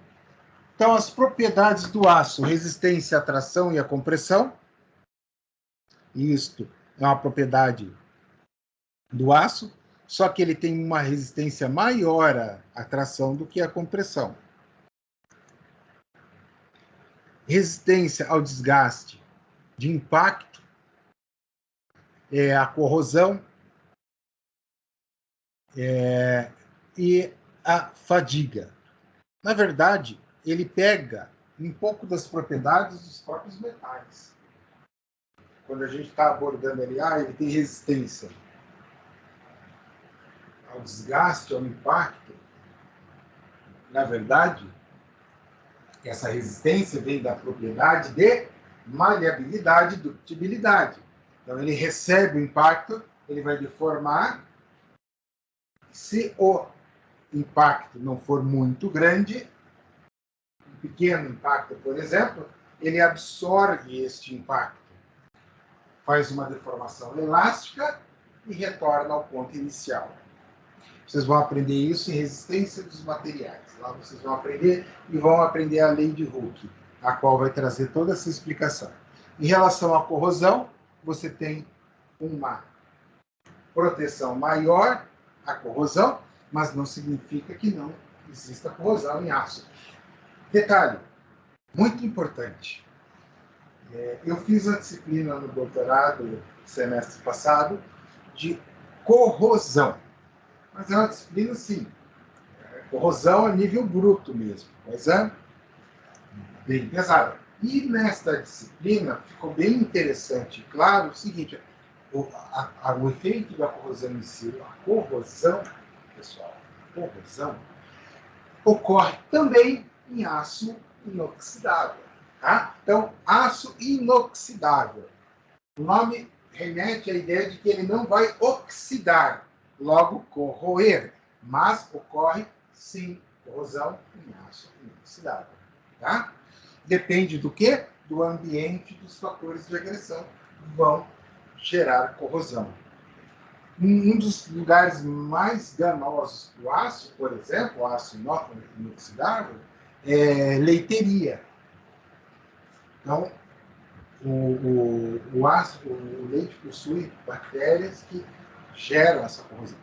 Então, as propriedades do aço, resistência à tração e à compressão, isto é uma propriedade do aço, só que ele tem uma resistência maior à tração do que à compressão. Resistência ao desgaste de impacto, a corrosão e a fadiga. Na verdade, ele pega um pouco das propriedades dos próprios metais. Quando a gente está abordando ali, ele tem resistência ao desgaste, ao impacto. Na verdade, essa resistência vem da propriedade de maleabilidade e ductibilidade. Então, ele recebe o impacto, ele vai deformar. Se o impacto não for muito grande, um pequeno impacto, por exemplo, ele absorve este impacto, faz uma deformação elástica e retorna ao ponto inicial. Vocês vão aprender isso em resistência dos materiais. Lá vocês vão aprender e vão aprender a lei de Hooke, a qual vai trazer toda essa explicação. Em relação à corrosão, você tem uma proteção maior à corrosão, mas não significa que não exista corrosão em aço. Detalhe, muito importante. Eu fiz a disciplina no doutorado, semestre passado, de corrosão. Mas é uma disciplina, sim, corrosão a nível bruto mesmo, mas é bem pesada. E nesta disciplina ficou bem interessante, claro, o seguinte, o efeito da corrosão em si, a corrosão, pessoal, a corrosão, ocorre também em aço inoxidável. Tá? Então, aço inoxidável. O nome remete à ideia de que ele não vai oxidar, logo corroer, mas ocorre, sim, corrosão em aço inoxidável. Tá? Depende do quê? Do ambiente, dos fatores de agressão vão gerar corrosão. Um dos lugares mais danosos do aço, por exemplo, o aço inoxidável, é leiteria. Então, o leite possui bactérias que geram essa corrosão.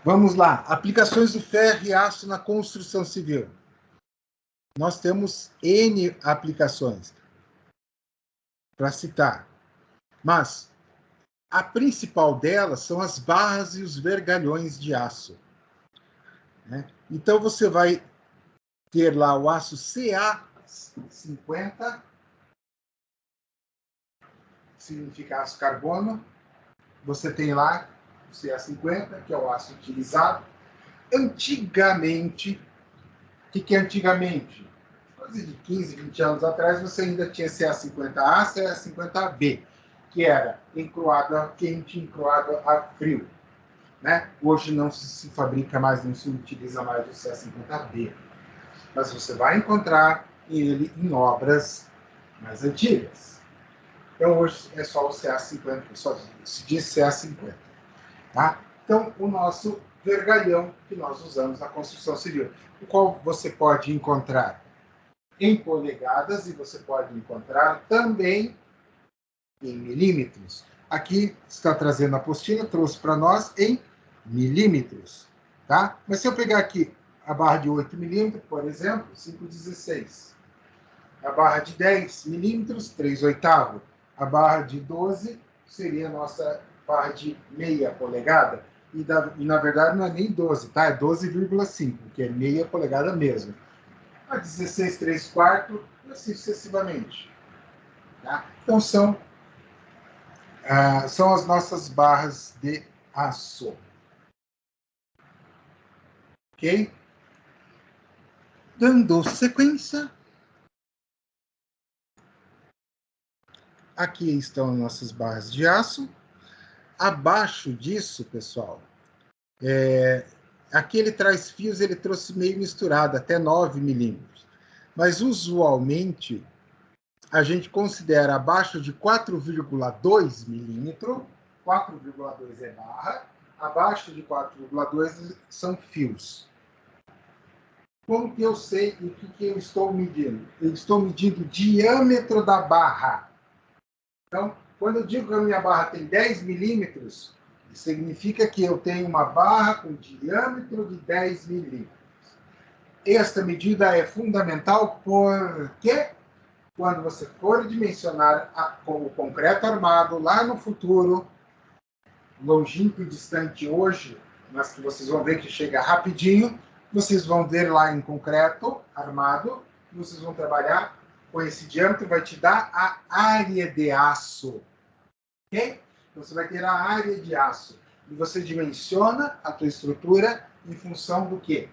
Vamos lá. Aplicações do ferro e aço na construção civil. Nós temos N aplicações para citar. Mas a principal delas são as barras e os vergalhões de aço. Né? Então, você vai ter lá o aço Ca50, significa aço carbono. Você tem lá o Ca50, que é o aço utilizado. Antigamente, o que é antigamente? Coisa de 15, 20 anos atrás, você ainda tinha Ca50A, Ca50B, que era encruado a quente, encruado a frio. Né? Hoje não se fabrica mais, não se utiliza mais o Ca50B. Mas você vai encontrar ele em obras mais antigas. Então, hoje é só o Ca50, só se diz Ca50. Tá? Então, o nosso vergalhão que nós usamos na construção civil, o qual você pode encontrar em polegadas e você pode encontrar também em milímetros. Aqui está trazendo a apostila, trouxe para nós em milímetros. Tá? Mas se eu pegar aqui a barra de 8 milímetros, por exemplo, 5/16. A barra de 10 milímetros, 3/8. A barra de 12 seria a nossa barra de meia polegada. E na verdade não é nem 12, tá? É 12,5, que é meia polegada mesmo. A 16, 3/4 e assim sucessivamente. Tá? Então são as nossas barras de aço. Ok? Dando sequência, aqui estão nossas barras de aço. Abaixo disso, pessoal, Aqui ele traz fios, ele trouxe meio misturado, até 9 milímetros. Mas, usualmente, a gente considera abaixo de 4,2 milímetros, 4,2 é barra, abaixo de 4,2 são fios. Como que eu sei o que eu estou medindo? Eu estou medindo o diâmetro da barra. Então, quando eu digo que a minha barra tem 10 milímetros, significa que eu tenho uma barra com diâmetro de 10 milímetros. Esta medida é fundamental porque quando você for dimensionar com o concreto armado lá no futuro, longínquo e distante hoje, mas que vocês vão ver que chega rapidinho, vocês vão ver lá em concreto armado, vocês vão trabalhar com esse diâmetro, vai te dar a área de aço. Ok? Então, você vai ter a área de aço. E você dimensiona a tua estrutura em função do quê?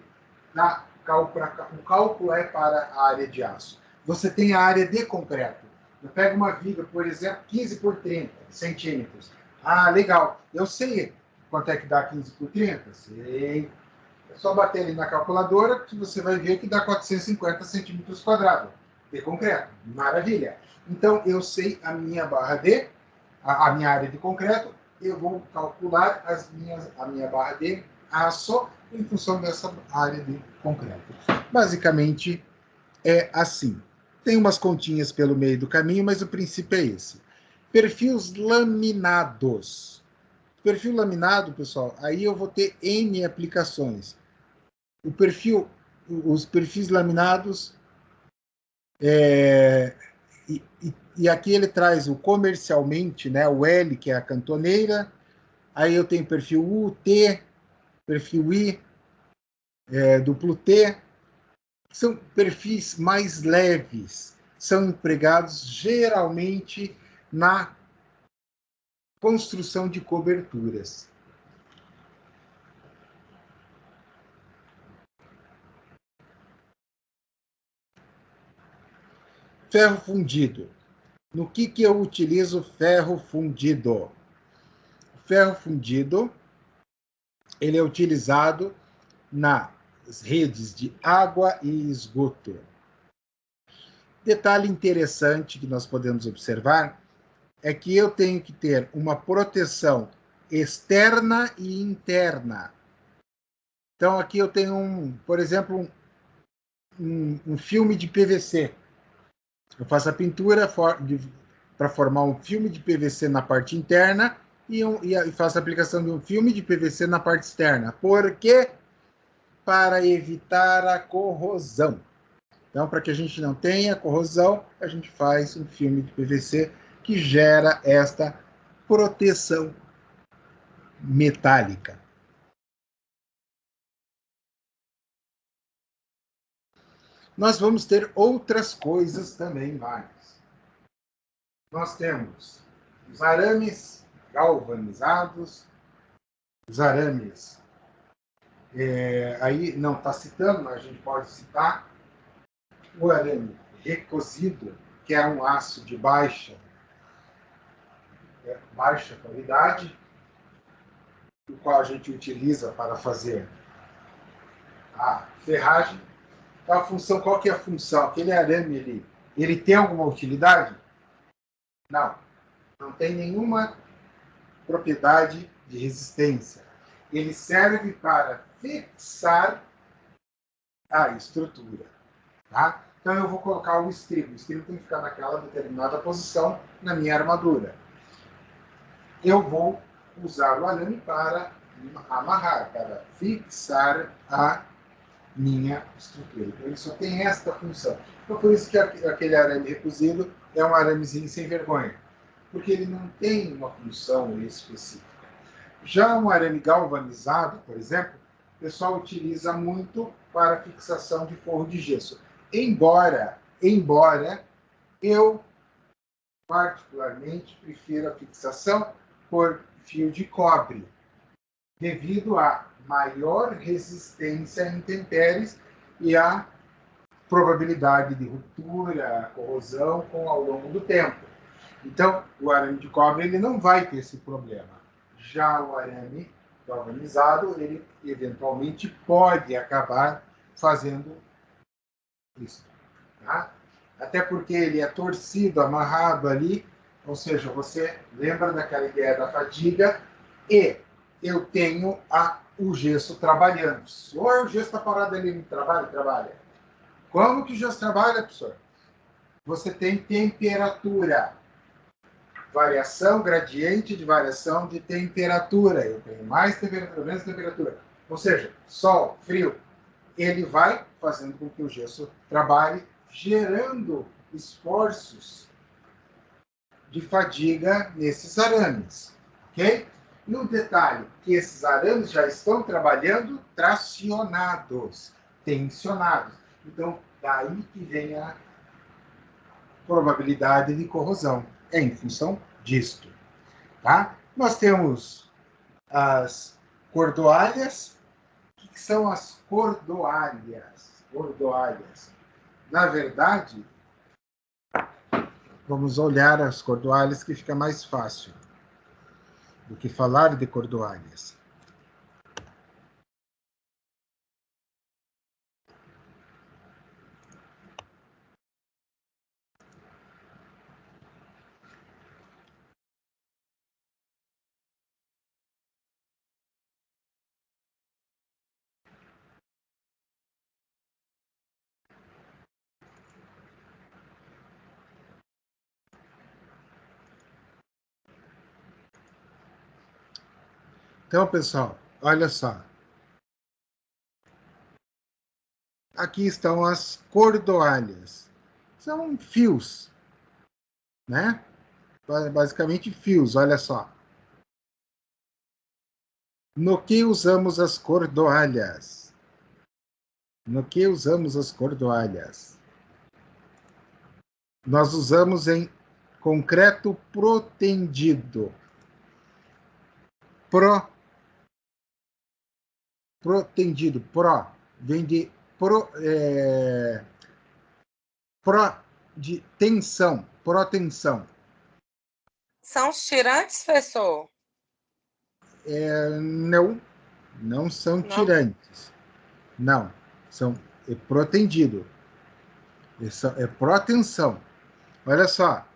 O cálculo é para a área de aço. Você tem a área de concreto. Eu pego uma viga, por exemplo, 15 por 30 centímetros. Ah, legal. Eu sei quanto é que dá 15 por 30? Sei. É só bater ali na calculadora que você vai ver que dá 450 centímetros quadrados de concreto. Maravilha. Então, eu sei a minha a minha área de concreto, eu vou calcular a minha barra de aço em função dessa área de concreto. Basicamente, é assim. Tem umas continhas pelo meio do caminho, mas o princípio é esse. Perfis laminados. Perfil laminado, pessoal, aí eu vou ter N aplicações. Os perfis laminados, e aqui ele traz o comercialmente, né, o L, que é a cantoneira, aí eu tenho perfil U, T, perfil I, duplo T, são perfis mais leves, são empregados geralmente na construção de coberturas. Ferro fundido. No que eu utilizo ferro fundido? O ferro fundido, ele é utilizado nas redes de água e esgoto. Detalhe interessante que nós podemos observar é que eu tenho que ter uma proteção externa e interna. Então, aqui eu tenho, por exemplo, um filme de PVC. Eu faço a pintura para formar um filme de PVC na parte interna e faço a aplicação de um filme de PVC na parte externa. Por quê? Para evitar a corrosão. Então, para que a gente não tenha corrosão, a gente faz um filme de PVC que gera esta proteção metálica. Nós vamos ter outras coisas também mais. Nós temos os arames galvanizados, os arames, aí não está citando, mas a gente pode citar o arame recosido, que é um aço de baixa qualidade, o qual a gente utiliza para fazer a ferragem. Então, qual que é a função? Aquele arame, ele tem alguma utilidade? Não. Não tem nenhuma propriedade de resistência. Ele serve para fixar a estrutura. Tá? Então, eu vou colocar o estribo. O estribo tem que ficar naquela determinada posição na minha armadura. Eu vou usar o arame para amarrar, para fixar a minha estrutura. Então, ele só tem esta função. Então, por isso que aquele arame recozido é um aramezinho sem vergonha, porque ele não tem uma função específica. Já um arame galvanizado, por exemplo, o pessoal utiliza muito para fixação de forro de gesso. Embora eu particularmente prefiro a fixação por fio de cobre, devido à maior resistência a intempéries e à probabilidade de ruptura, corrosão ao longo do tempo. Então, o arame de cobre ele não vai ter esse problema. Já o arame galvanizado, ele eventualmente pode acabar fazendo isso. Tá? Até porque ele é torcido, amarrado ali, ou seja, você lembra daquela ideia da fadiga, e eu tenho o gesso trabalhando. Ou o gesso está parado ali, não trabalha? Trabalha. Como que o gesso trabalha, professor? Você tem temperatura. Variação, gradiente de variação de temperatura. Eu tenho mais temperatura, menos temperatura. Ou seja, sol, frio, ele vai fazendo com que o gesso trabalhe, gerando esforços de fadiga nesses arames, ok? E um detalhe, que esses arames já estão trabalhando tracionados, tensionados. Então, daí que vem a probabilidade de corrosão. É em função disto, tá? Nós temos as cordoalhas. O que são as cordoalhas? Cordoalhas. Na verdade, vamos olhar as cordoalhas que fica mais fácil do que falar de cordoalhas. Então, pessoal, olha só. Aqui estão as cordoalhas. São fios, né? Basicamente fios, olha só. No que usamos as cordoalhas? No que usamos as cordoalhas? Nós usamos em concreto protendido. Protendido. Vem de de tensão. Protensão. São os tirantes, professor? Não são tirantes. Não, são protendido. É protensão. Olha só,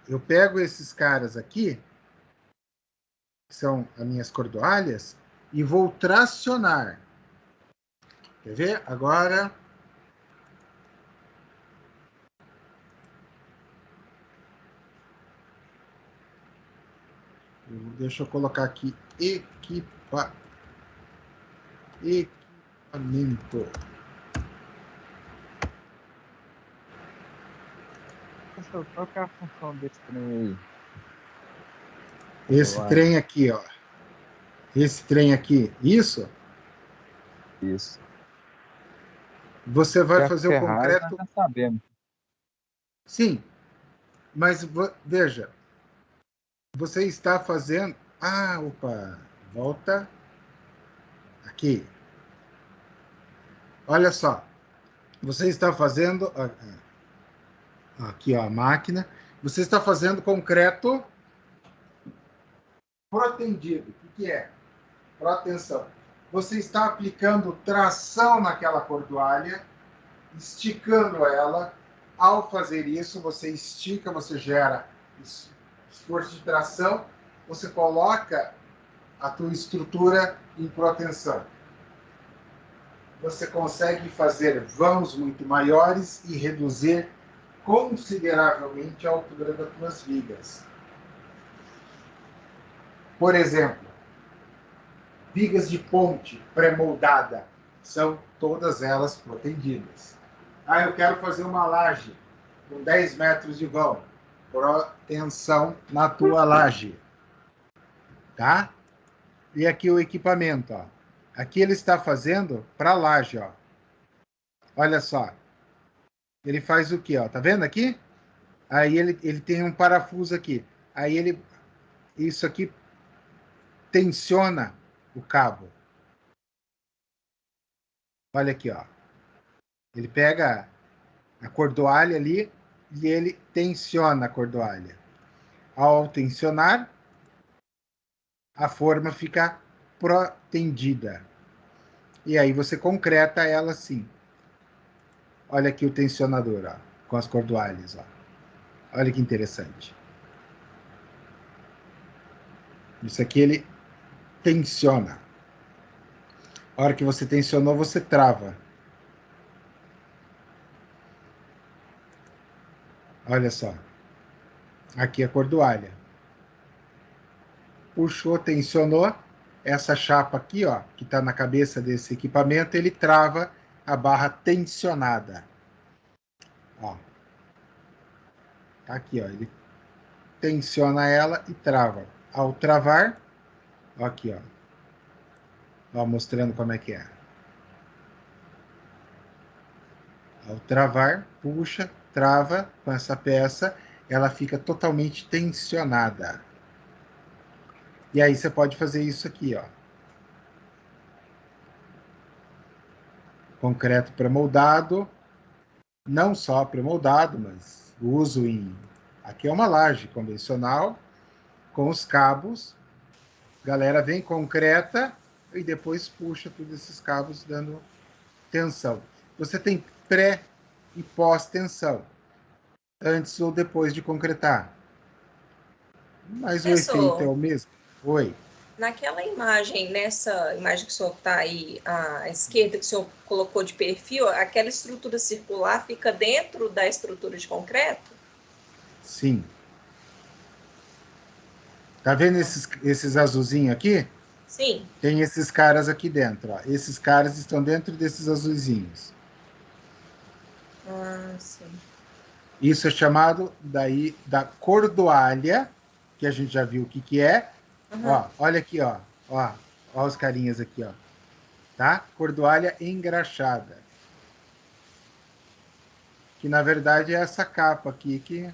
eu pego esses caras aqui, que são as minhas cordoalhas, e vou tracionar. Quer ver? Agora, deixa eu colocar aqui equipamento. Professor, qual que é a função desse trem aí? Esse trem aqui, ó. Esse trem aqui, isso? Isso. Você vai fazer o concreto. Nós já sabemos. Sim, mas veja, você está fazendo. Ah, opa, volta aqui. Olha só, você está fazendo aqui ó, a máquina. Você está fazendo concreto protendido. O que é? Protensão. Você está aplicando tração naquela cordoalha, esticando ela. Ao fazer isso, você estica, você gera esforço de tração, você coloca a tua estrutura em protensão. Você consegue fazer vãos muito maiores e reduzir consideravelmente a altura das tuas vigas. Por exemplo, vigas de ponte pré-moldada são todas elas protendidas. Ah, eu quero fazer uma laje com 10 metros de vão. Protensão na tua laje. Tá? E aqui o equipamento, ó. Aqui ele está fazendo para a laje, ó. Olha só. Ele faz o quê, ó? Tá vendo aqui? Aí ele tem um parafuso aqui. Aí isso aqui tensiona o cabo. Olha aqui, ó. Ele pega a cordoalha ali e ele tensiona a cordoalha. Ao tensionar, a forma fica protendida. E aí você concreta ela assim. Olha aqui o tensionador, ó, com as cordoalhas. Ó. Olha que interessante. Isso aqui ele tensiona. A hora que você tensionou, você trava. Olha só. Aqui a cordoalha. Puxou, tensionou. Essa chapa aqui, ó, que está na cabeça desse equipamento, ele trava a barra tensionada. Ó. Tá aqui, ó. Ele tensiona ela e trava. Ao travar, ó aqui, ó, mostrando como é que é. Ao travar, puxa, trava com essa peça, ela fica totalmente tensionada. E aí você pode fazer isso aqui, ó. Concreto pré-moldado, não só pré-moldado, mas uso em... Aqui é uma laje convencional, com os cabos. Galera vem concreta e depois puxa todos esses cabos dando tensão. Você tem pré e pós-tensão, antes ou depois de concretar. Mas o efeito é Professor, o mesmo. Oi. naquela imagem, nessa imagem que o senhor está aí à esquerda, que o senhor colocou de perfil, aquela estrutura circular fica dentro da estrutura de concreto? Sim. Tá vendo esses azulzinhos aqui? Sim. Tem esses caras aqui dentro. Ó. Esses caras estão dentro desses azulzinhos. Ah, sim. Isso é chamado daí da cordoalha, que a gente já viu o que, que é. Uhum. Ó, olha aqui, ó. Ó os carinhas aqui, ó. Tá? Cordoalha engraxada. Que na verdade é essa capa aqui que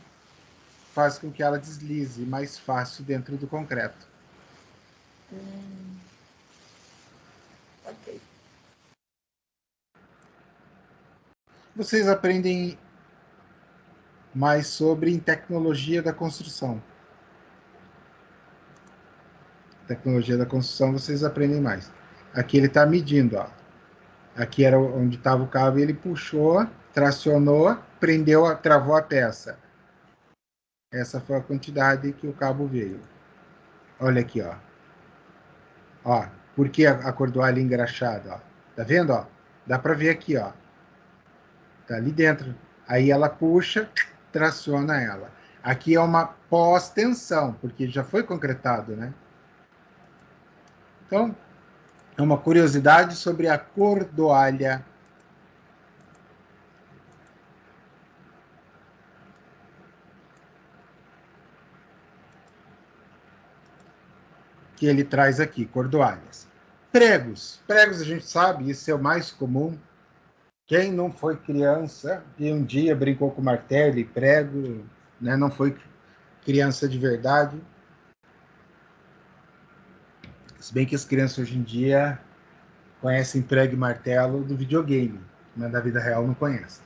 faz com que ela deslize mais fácil dentro do concreto. Ok. Vocês aprendem mais sobre tecnologia da construção. Tecnologia da construção vocês aprendem mais. Aqui ele está medindo, ó. Aqui era onde estava o cabo e ele puxou, tracionou, prendeu, travou a peça. Essa foi a quantidade que o cabo veio. Olha aqui, ó. Ó, por que a cordoalha engraxada, ó? Tá vendo, ó? Dá para ver aqui, ó. Tá ali dentro. Aí ela puxa, traciona ela. Aqui é uma pós-tensão, porque já foi concretado, né? Então, é uma curiosidade sobre a cordoalha. Que ele traz aqui, cordoalhas. Pregos. Pregos a gente sabe, isso é o mais comum. Quem não foi criança e um dia brincou com martelo e prego, né, não foi criança de verdade. Se bem que as crianças hoje em dia conhecem prego e martelo do videogame, mas da vida real não conhecem.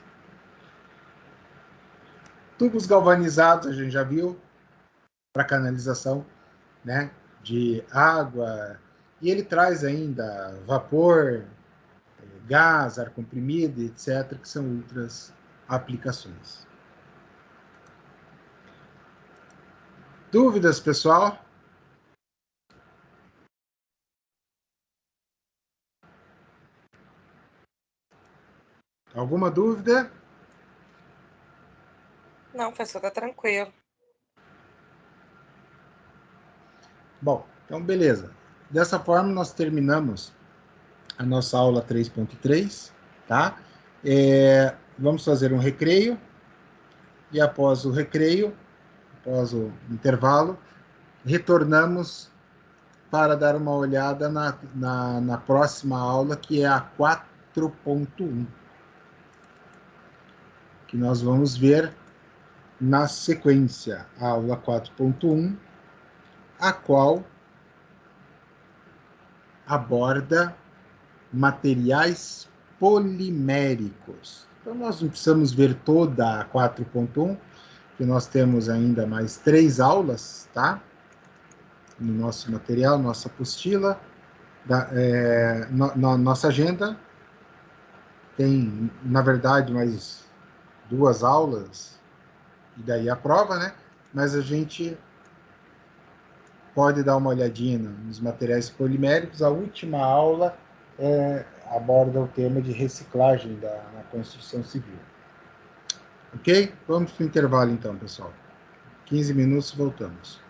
Tubos galvanizados, a gente já viu, para canalização, né, de água. E ele traz ainda vapor, gás, ar comprimido, etc., que são outras aplicações. Dúvidas, pessoal? Alguma dúvida? Não, professor, tá tranquilo. Bom, então beleza. Dessa forma, nós terminamos a nossa aula 3.3, tá? Vamos fazer um recreio, e após o recreio, após o intervalo, retornamos para dar uma olhada na próxima aula, que é a 4.1, que nós vamos ver na sequência, a aula 4.1, a qual aborda materiais poliméricos. Então, nós não precisamos ver toda a 4.1, que nós temos ainda mais 3 aulas, tá? No nosso material, nossa apostila. Nossa agenda tem, na verdade, mais 2 aulas, e daí a prova, né? Mas a gente pode dar uma olhadinha nos materiais poliméricos. A última aula aborda o tema de reciclagem na construção civil. Ok? Vamos para o intervalo então, pessoal. 15 minutos, voltamos.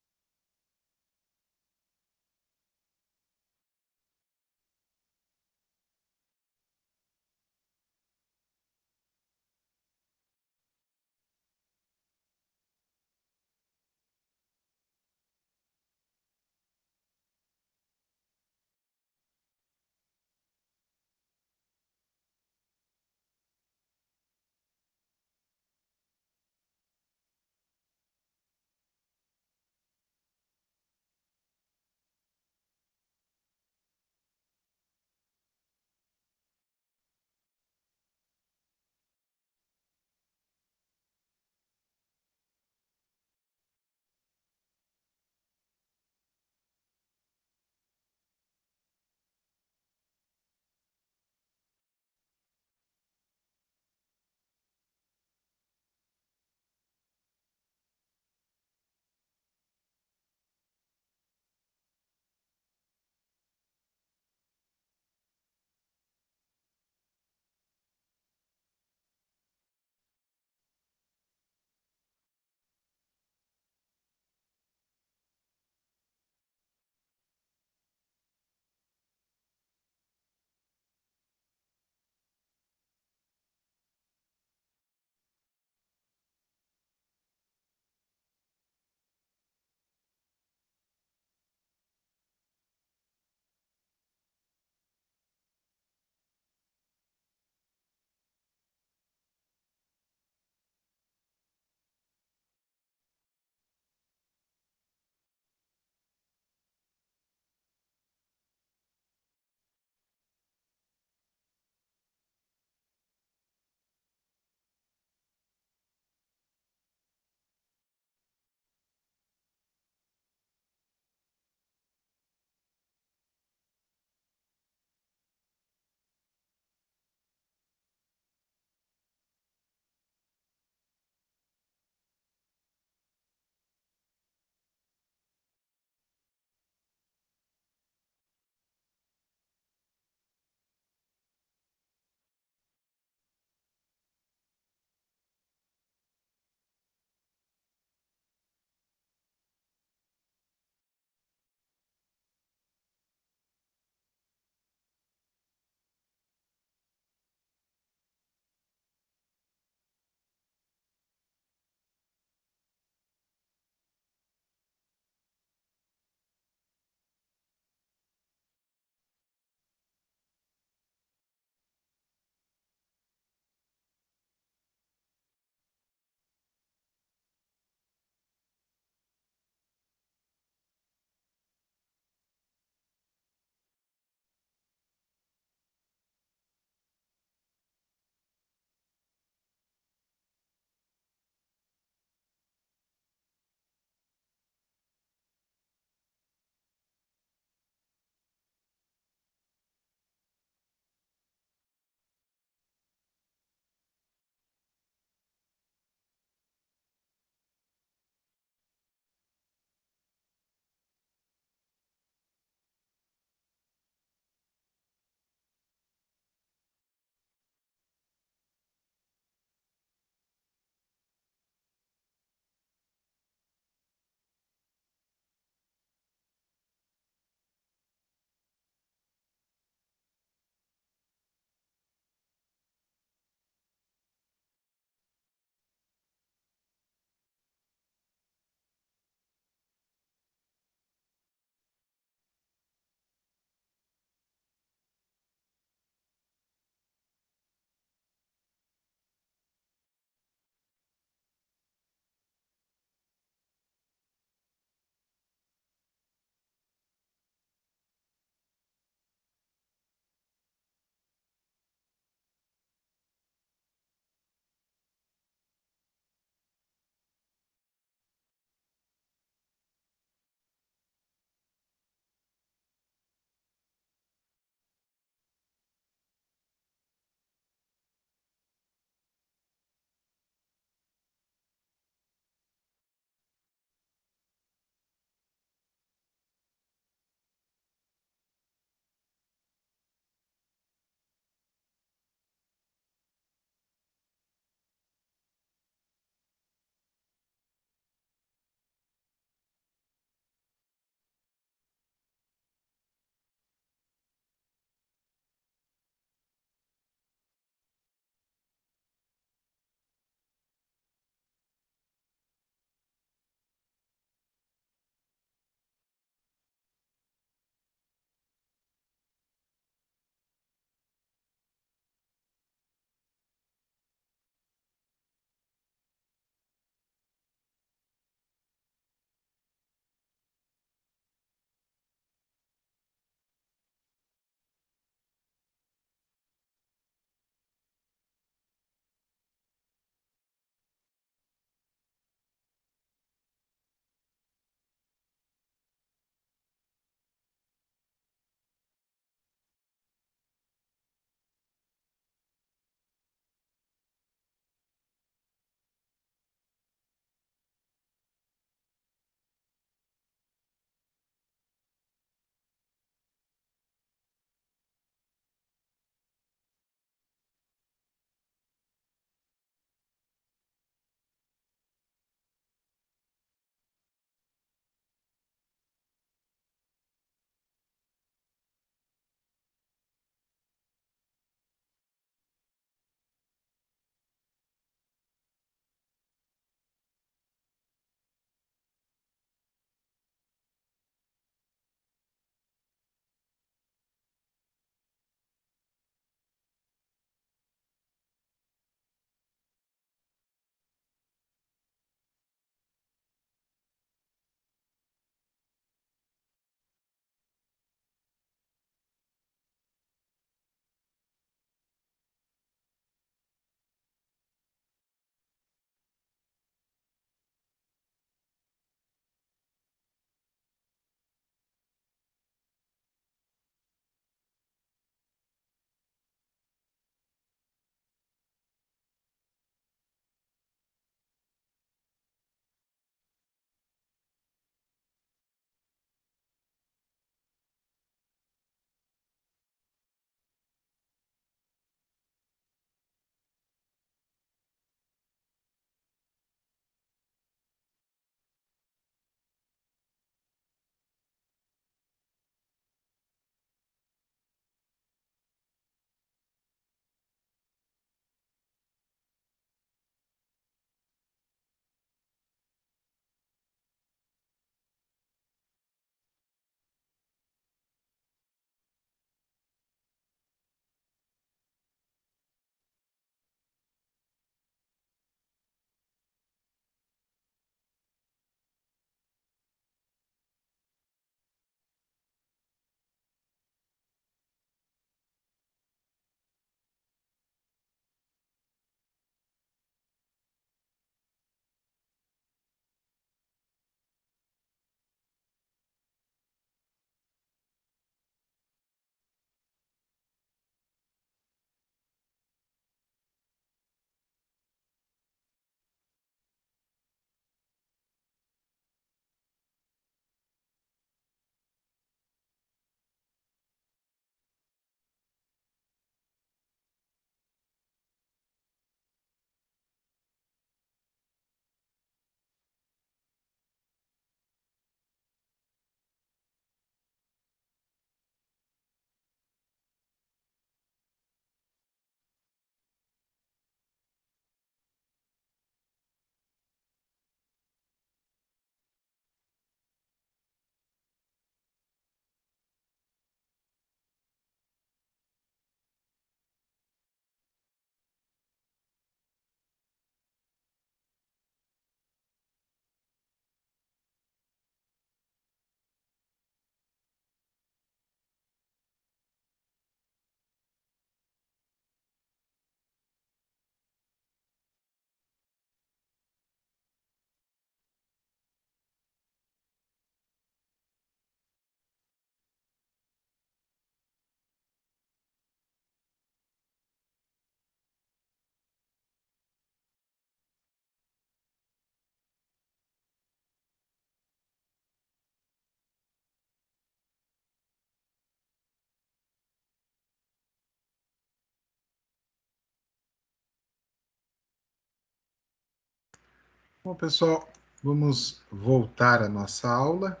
Bom, pessoal, vamos voltar à nossa aula.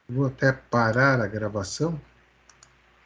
Vou até parar a gravação.